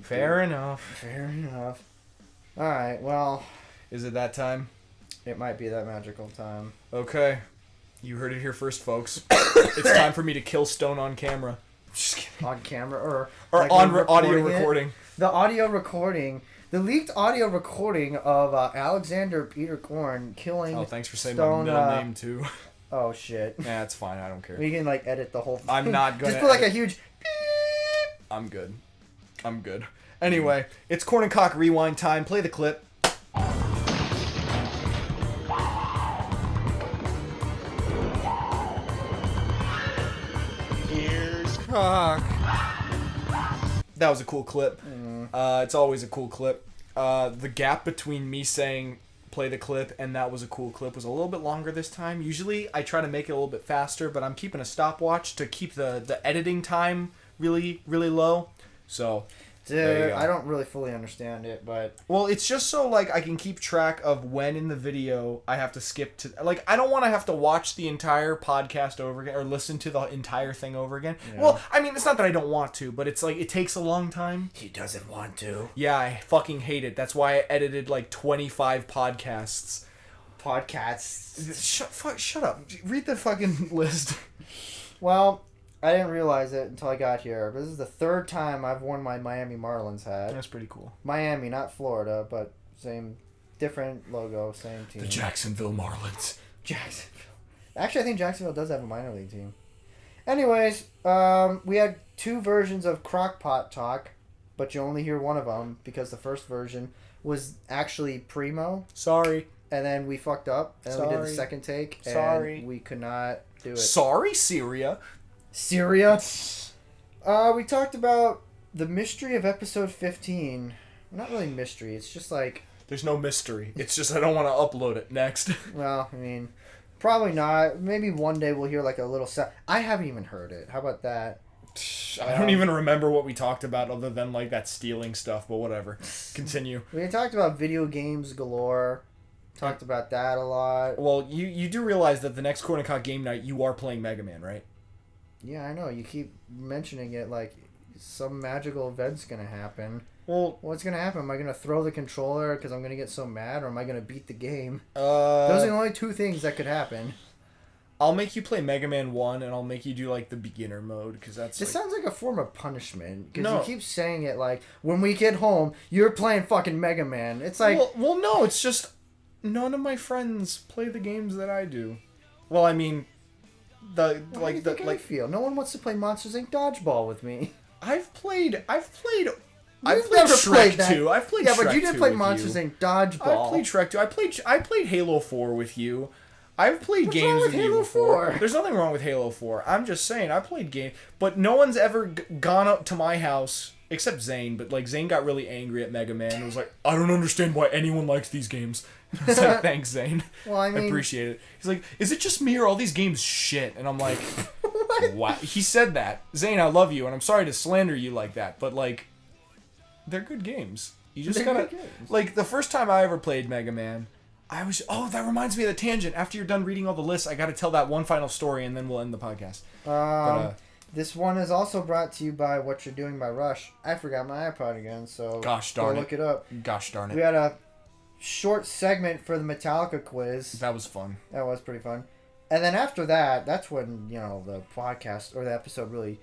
Speaker 2: Fair enough.
Speaker 1: Fair enough. All right. Well,
Speaker 2: Is it that time?
Speaker 1: it might be that magical time.
Speaker 2: Okay. You heard it here first, folks. It's time for me to kill Stone on camera. Just kidding.
Speaker 1: On camera or
Speaker 2: Or
Speaker 1: like
Speaker 2: on
Speaker 1: we're
Speaker 2: audio
Speaker 1: recording it.
Speaker 2: recording.
Speaker 1: The audio recording, the leaked audio recording of Alexander Peter Korn killing.
Speaker 2: Oh, thanks for saying
Speaker 1: Stone,
Speaker 2: my middle name too.
Speaker 1: Oh shit.
Speaker 2: Nah, it's fine. I don't care.
Speaker 1: We can like edit the whole thing.
Speaker 2: I'm not gonna
Speaker 1: Just put like a
Speaker 2: edit.
Speaker 1: huge.
Speaker 2: I'm good. I'm good. Anyway, it's Korn and Kock rewind time. Play the clip.
Speaker 5: Here's Kock.
Speaker 2: That was a cool clip. It's always a cool clip. The gap between me saying play the clip and that was a cool clip was a little bit longer this time. Usually I try to make it a little bit faster, but I'm keeping a stopwatch to keep the editing time really, really low. So There you
Speaker 1: Dude,
Speaker 2: go.
Speaker 1: I don't really fully understand it, but
Speaker 2: Well, it's just so like I can keep track of when in the video I have to skip to. Like, I don't want to have to watch the entire podcast over again or listen to the entire thing over again.
Speaker 1: Yeah.
Speaker 2: Well, I mean, it's not that I don't want to, but it's like it takes a long time.
Speaker 1: he doesn't want to.
Speaker 2: Yeah, I fucking hate it. That's why I edited like 25 podcasts.
Speaker 1: Podcasts.
Speaker 2: Shut up. Read the fucking list.
Speaker 1: Well, I didn't realize it until I got here. But this is the third time I've worn my Miami Marlins hat.
Speaker 2: That's pretty cool.
Speaker 1: Miami, not Florida, but same, different logo, same team.
Speaker 2: The Jacksonville Marlins.
Speaker 1: Jacksonville. Actually, I think Jacksonville does have a minor league team. Anyways, we had two versions of Crockpot Talk, but you only hear one of them because the first version was actually primo,
Speaker 2: Sorry.
Speaker 1: and then we fucked up, and we did the
Speaker 2: Sorry.
Speaker 1: second take, and
Speaker 2: Sorry.
Speaker 1: we could not do it.
Speaker 2: Sorry, Syria.
Speaker 1: Syria. We talked about the mystery of episode 15. Not really mystery. It's just like,
Speaker 2: There's no mystery. It's just I don't want to upload it. Next.
Speaker 1: well, I mean, probably not. Maybe one day we'll hear like a little sound. I haven't even heard it. How about that?
Speaker 2: I don't even remember what we talked about other than like that stealing stuff, but whatever. Continue.
Speaker 1: We talked about video games galore. Talked about that a lot.
Speaker 2: Well, you do realize that the next Korn and Kock game night you are playing Mega Man, right?
Speaker 1: Yeah, I know. You keep mentioning it like some magical event's gonna happen.
Speaker 2: Well,
Speaker 1: What's gonna happen? Am I gonna throw the controller because I'm gonna get so mad, or am I gonna beat the game? Those are the only two things that could happen.
Speaker 2: I'll make you play Mega Man 1 and I'll make you do like the beginner mode because that's
Speaker 1: This
Speaker 2: like,
Speaker 1: sounds like a form of punishment because
Speaker 2: No.
Speaker 1: you keep saying it like when we get home, you're playing fucking Mega Man. It's like
Speaker 2: well, no, it's just none of my friends play the games that I do. Well, I mean,
Speaker 1: how do you think I
Speaker 2: like
Speaker 1: feel? No one wants to play Monsters Inc. Dodgeball with me.
Speaker 2: I've played
Speaker 1: You've
Speaker 2: I've played
Speaker 1: never
Speaker 2: Shrek
Speaker 1: played that.
Speaker 2: 2. I've played
Speaker 1: Yeah,
Speaker 2: Shrek
Speaker 1: but you
Speaker 2: 2
Speaker 1: did play
Speaker 2: with
Speaker 1: Monsters
Speaker 2: you.
Speaker 1: Inc. Dodgeball.
Speaker 2: I played Shrek 2. I played Halo 4 with you. I've played
Speaker 1: What's
Speaker 2: games
Speaker 1: wrong with
Speaker 2: with you
Speaker 1: Halo
Speaker 2: before.
Speaker 1: 4?
Speaker 2: There's nothing wrong with Halo 4. I'm just saying I played games, but no one's ever gone up to my house except Zane. But like Zane got really angry at Mega Man and was like, "I don't understand why anyone likes these games." I was like, "Thanks, Zane.
Speaker 1: Well, I mean,
Speaker 2: appreciate it." He's like, "Is it just me or all these games shit?" And I'm like,
Speaker 1: what?
Speaker 2: "Wow." He said that. Zane, I love you, and I'm sorry to slander you like that, but like, they're good games. You just
Speaker 1: They're
Speaker 2: gotta
Speaker 1: good games.
Speaker 2: like the first time I ever played Mega Man. I was that reminds me of the tangent. After you're done reading all the lists, I got to tell that one final story and then we'll end the podcast.
Speaker 1: This one is also brought to you by What You're Doing by Rush. I forgot my iPod again, so
Speaker 2: Gosh
Speaker 1: go
Speaker 2: darn
Speaker 1: look
Speaker 2: it.
Speaker 1: it up.
Speaker 2: Gosh darn
Speaker 1: We
Speaker 2: it.
Speaker 1: had a short segment for the Metallica quiz.
Speaker 2: That was fun.
Speaker 1: That was pretty fun. And then after that, that's when, the podcast or the episode really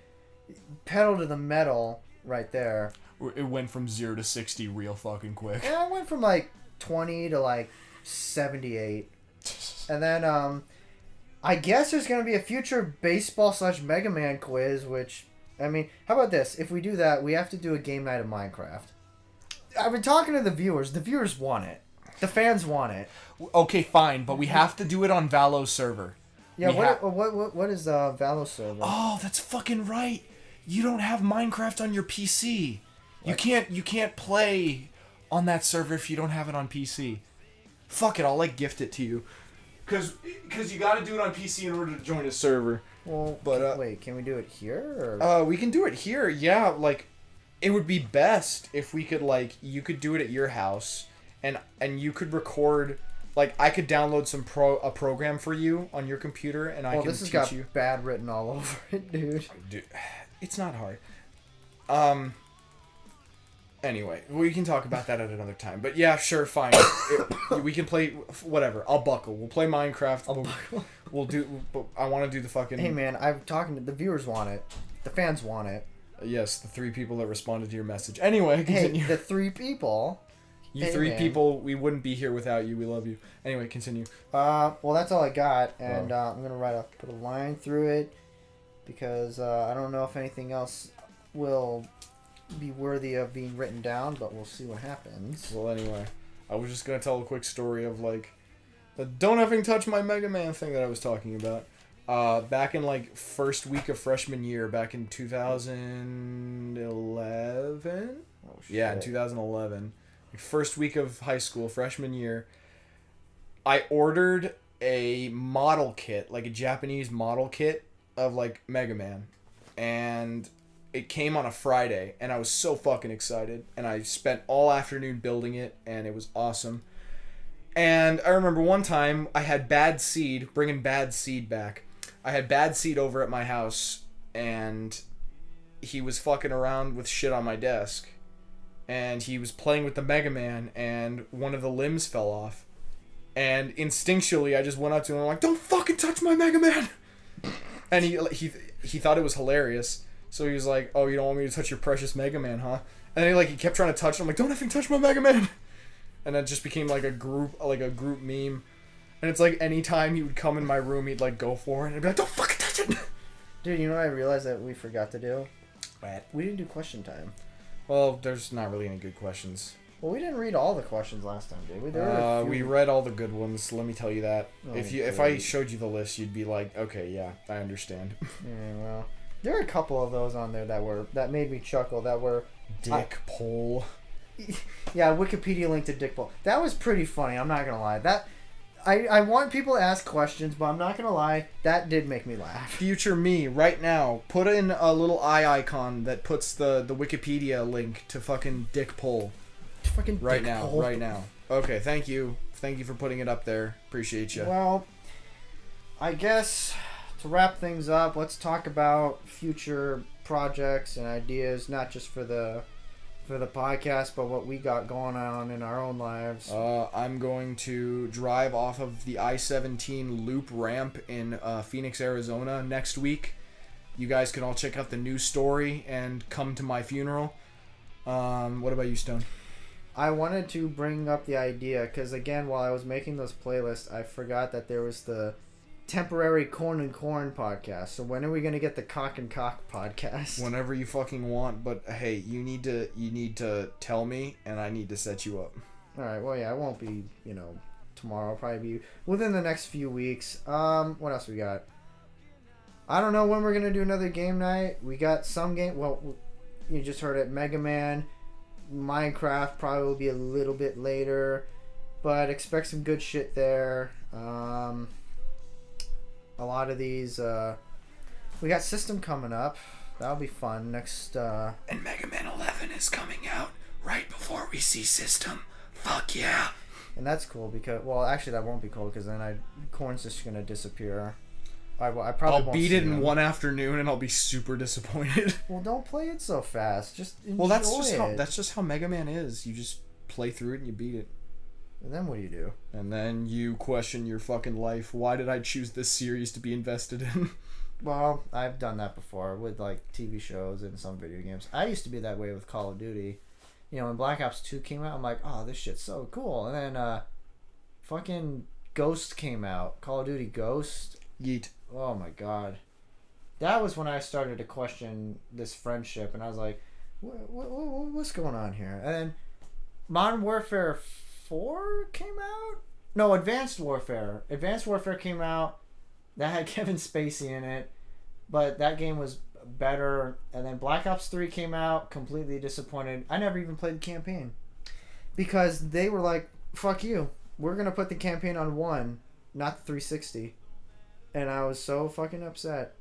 Speaker 1: pedal to the metal right there.
Speaker 2: It went from 0 to 60 real fucking quick.
Speaker 1: And I went from like 20 to like 78. And then I guess there's going to be a future baseball / Mega Man quiz, which, I mean, how about this? If we do that, we have to do a game night of Minecraft. I've been talking to the viewers. The viewers want it. The fans want it.
Speaker 2: Okay, fine, but we have to do it on Valo's server.
Speaker 1: Yeah,
Speaker 2: We
Speaker 1: what is Valo server?
Speaker 2: Oh, that's fucking right. You don't have Minecraft on your PC. You can't play on that server if you don't have it on PC. Fuck it, I'll like gift it to you. Cause you got to do it on PC in order to join a server.
Speaker 1: Well,
Speaker 2: But
Speaker 1: wait, can we do it here? Or?
Speaker 2: we can do it here. Yeah, like it would be best if we could you could do it at your house and you could record. Like I could download a program for you on your computer and I can
Speaker 1: This has
Speaker 2: teach
Speaker 1: got
Speaker 2: you.
Speaker 1: bad written all over it, dude.
Speaker 2: Dude, it's not hard. Anyway, we can talk about that at another time. But yeah, sure, fine. We can play whatever. I'll buckle. We'll play Minecraft. We'll do. I want to do the fucking.
Speaker 1: Hey man, I'm talking to the viewers want it. The fans want it.
Speaker 2: Yes, the 3 people that responded to your message. Anyway,
Speaker 1: Hey,
Speaker 2: continue.
Speaker 1: the 3 people.
Speaker 2: You
Speaker 1: Hey,
Speaker 2: 3
Speaker 1: man.
Speaker 2: people, we wouldn't be here without you. We love you. Anyway, continue.
Speaker 1: Well, that's all I got, and I'm gonna put a line through it because I don't know if anything else will be worthy of being written down, but we'll see what happens.
Speaker 2: Well, anyway, I was just gonna tell a quick story of the don't effing touch my Mega Man thing that I was talking about. Back in first week of freshman year, back in 2011.
Speaker 1: Oh, shit.
Speaker 2: Yeah, in 2011, first week of high school, freshman year. I ordered a model kit, like a Japanese model kit of Mega Man, and it came on a Friday, and I was so fucking excited, and I spent all afternoon building it, and it was awesome. And I remember one time I had Bad Seed, bringing Bad Seed back. I had Bad Seed over at my house, and he was fucking around with shit on my desk. And he was playing with the Mega Man, and one of the limbs fell off. And instinctually, I just went up to him and I'm like, "Don't fucking touch my Mega Man!" And he thought it was hilarious. So he was like, "Oh, you don't want me to touch your precious Mega Man, huh?" And then he kept trying to touch it. I'm like, "Don't effing touch my Mega Man!" And it just became like a group meme. And it's like anytime he would come in my room, he'd like go for it and I'd be like, "Don't fucking touch it!"
Speaker 1: Dude, you know what I realized that we forgot to do?
Speaker 2: What?
Speaker 1: We didn't do question time.
Speaker 2: Well, there's not really any good questions.
Speaker 1: Well, we didn't read all the questions last time, did we? There were a few.
Speaker 2: We read all the good ones. Let me tell you that.
Speaker 1: Oh,
Speaker 2: If I showed you the list, you'd be like, "Okay, yeah, I understand."
Speaker 1: Yeah, well, there were a couple of those on there that made me chuckle. That were
Speaker 2: Dick Pole.
Speaker 1: Yeah, Wikipedia link to Dick Pole. That was pretty funny. I'm not gonna lie. I want people to ask questions, but I'm not gonna lie. That did make me laugh.
Speaker 2: Future me, right now, put in a little eye icon that puts the Wikipedia link to fucking Dick Pole.
Speaker 1: Fucking
Speaker 2: Right
Speaker 1: Dick
Speaker 2: now,
Speaker 1: Pole.
Speaker 2: right now. Okay, thank you. Thank you for putting it up there. Appreciate you.
Speaker 1: Well, I guess to wrap things up, let's talk about future projects and ideas, not just for the podcast, but what we got going on in our own lives.
Speaker 2: I'm going to drive off of the I-17 loop ramp in Phoenix, Arizona next week. You guys can all check out the news story and come to my funeral. What about you, Stone?
Speaker 1: I wanted to bring up the idea because, again, while I was making those playlists, I forgot that there was the temporary Korn and Kock podcast. So when are we going to get the Cock and Kock podcast?
Speaker 2: Whenever you fucking want, but hey, you need to tell me, and I need to set you up.
Speaker 1: All right. Well, yeah, it won't be tomorrow. It'll probably be within the next few weeks. What else we got? I don't know when we're gonna do another game night. We got some game. Well, you just heard it. Mega Man, Minecraft probably will be a little bit later, but expect some good shit there. A lot of these. We got System coming up. That'll be fun. Next.
Speaker 2: And Mega Man 11 is coming out right before we see System. Fuck yeah.
Speaker 1: And that's cool because, well, actually that won't be cool because then Korn's just gonna disappear. I probably
Speaker 2: I'll
Speaker 1: won't
Speaker 2: beat
Speaker 1: see
Speaker 2: it in
Speaker 1: him.
Speaker 2: one afternoon and I'll be super disappointed.
Speaker 1: Well, don't play it so fast. Just enjoy
Speaker 2: Well, that's
Speaker 1: it.
Speaker 2: just how Mega Man is. You just play through it and you beat it.
Speaker 1: And then what do you do?
Speaker 2: And then you question your fucking life. Why did I choose this series to be invested in?
Speaker 1: Well, I've done that before with like TV shows and some video games. I used to be that way with Call of Duty. When Black Ops 2 came out, I'm like, oh, this shit's so cool. And then fucking Ghost came out. Call of Duty Ghost.
Speaker 2: Yeet.
Speaker 1: Oh my god. That was when I started to question this friendship, and I was like, what's going on here? And then Modern Warfare 4 came out? No, Advanced Warfare. Advanced Warfare came out. That had Kevin Spacey in it, but that game was better. And then Black Ops 3 came out, completely disappointed. I never even played the campaign because they were like, fuck you. We're going to put the campaign on 1, not the 360. And I was so fucking upset.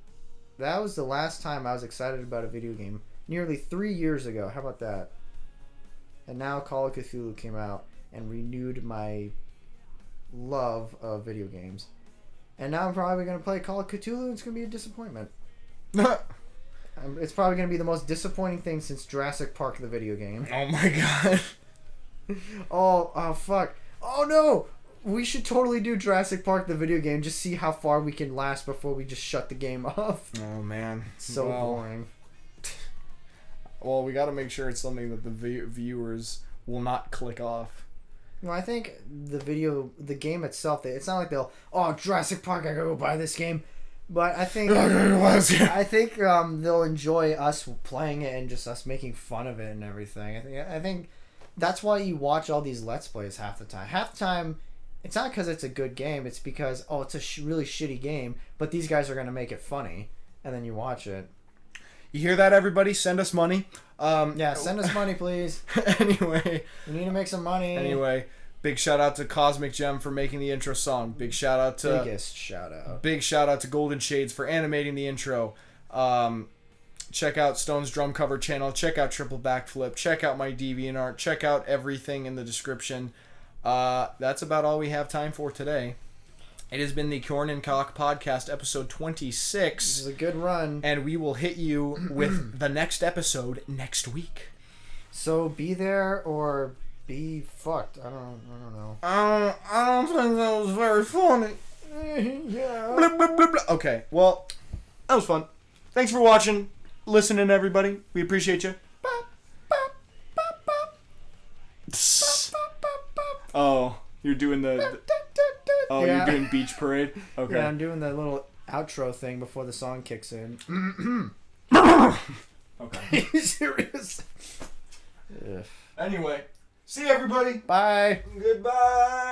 Speaker 1: That was the last time I was excited about a video game. Nearly 3 years ago. How about that? And now Call of Cthulhu came out and renewed my love of video games. And now I'm probably going to play Call of Cthulhu and it's going to be a disappointment. It's probably going to be the most disappointing thing since Jurassic Park, the video game.
Speaker 2: Oh my god.
Speaker 1: Oh, fuck. Oh no! We should totally do Jurassic Park, the video game, just see how far we can last before we just shut the game off.
Speaker 2: Oh man.
Speaker 1: So boring.
Speaker 2: Well, we got to make sure it's something that the viewers will not click off.
Speaker 1: Well, I think the game itself, it's not like Jurassic Park, I gotta go buy this game. But I think they'll enjoy us playing it and just us making fun of it and everything. I think that's why you watch all these Let's Plays half the time. Half the time, it's not because it's a good game. It's because, it's a really shitty game, but these guys are going to make it funny. And then you watch it.
Speaker 2: You hear that, everybody? Send us money.
Speaker 1: Yeah, send us money, please.
Speaker 2: Anyway.
Speaker 1: We need to make some money.
Speaker 2: Anyway, big shout out to Cosmic Gem for making the intro song. Big shout out to...
Speaker 1: Biggest shout out.
Speaker 2: Big shout out to Golden Shades for animating the intro. check out Stone's drum cover channel. Check out Triple Backflip. Check out my DeviantArt. Check out everything in the description. That's about all we have time for today. It has been the Korn and Kock podcast, episode 26.
Speaker 1: This is a good run.
Speaker 2: And we will hit you with the next episode next week.
Speaker 1: So be there or be fucked. I don't know.
Speaker 2: I don't think that was very funny.
Speaker 1: Yeah.
Speaker 2: Blah, blah, blah, blah. Okay, well, that was fun. Thanks for watching, listening, everybody. We appreciate you. Oh, you're doing the... Oh,
Speaker 1: Yeah.
Speaker 2: you're doing Beach Parade? Okay.
Speaker 1: Yeah, I'm doing the little outro thing before the song kicks in.
Speaker 2: Okay.
Speaker 1: Are you serious?
Speaker 2: Anyway, see you, everybody.
Speaker 1: Bye.
Speaker 2: Goodbye.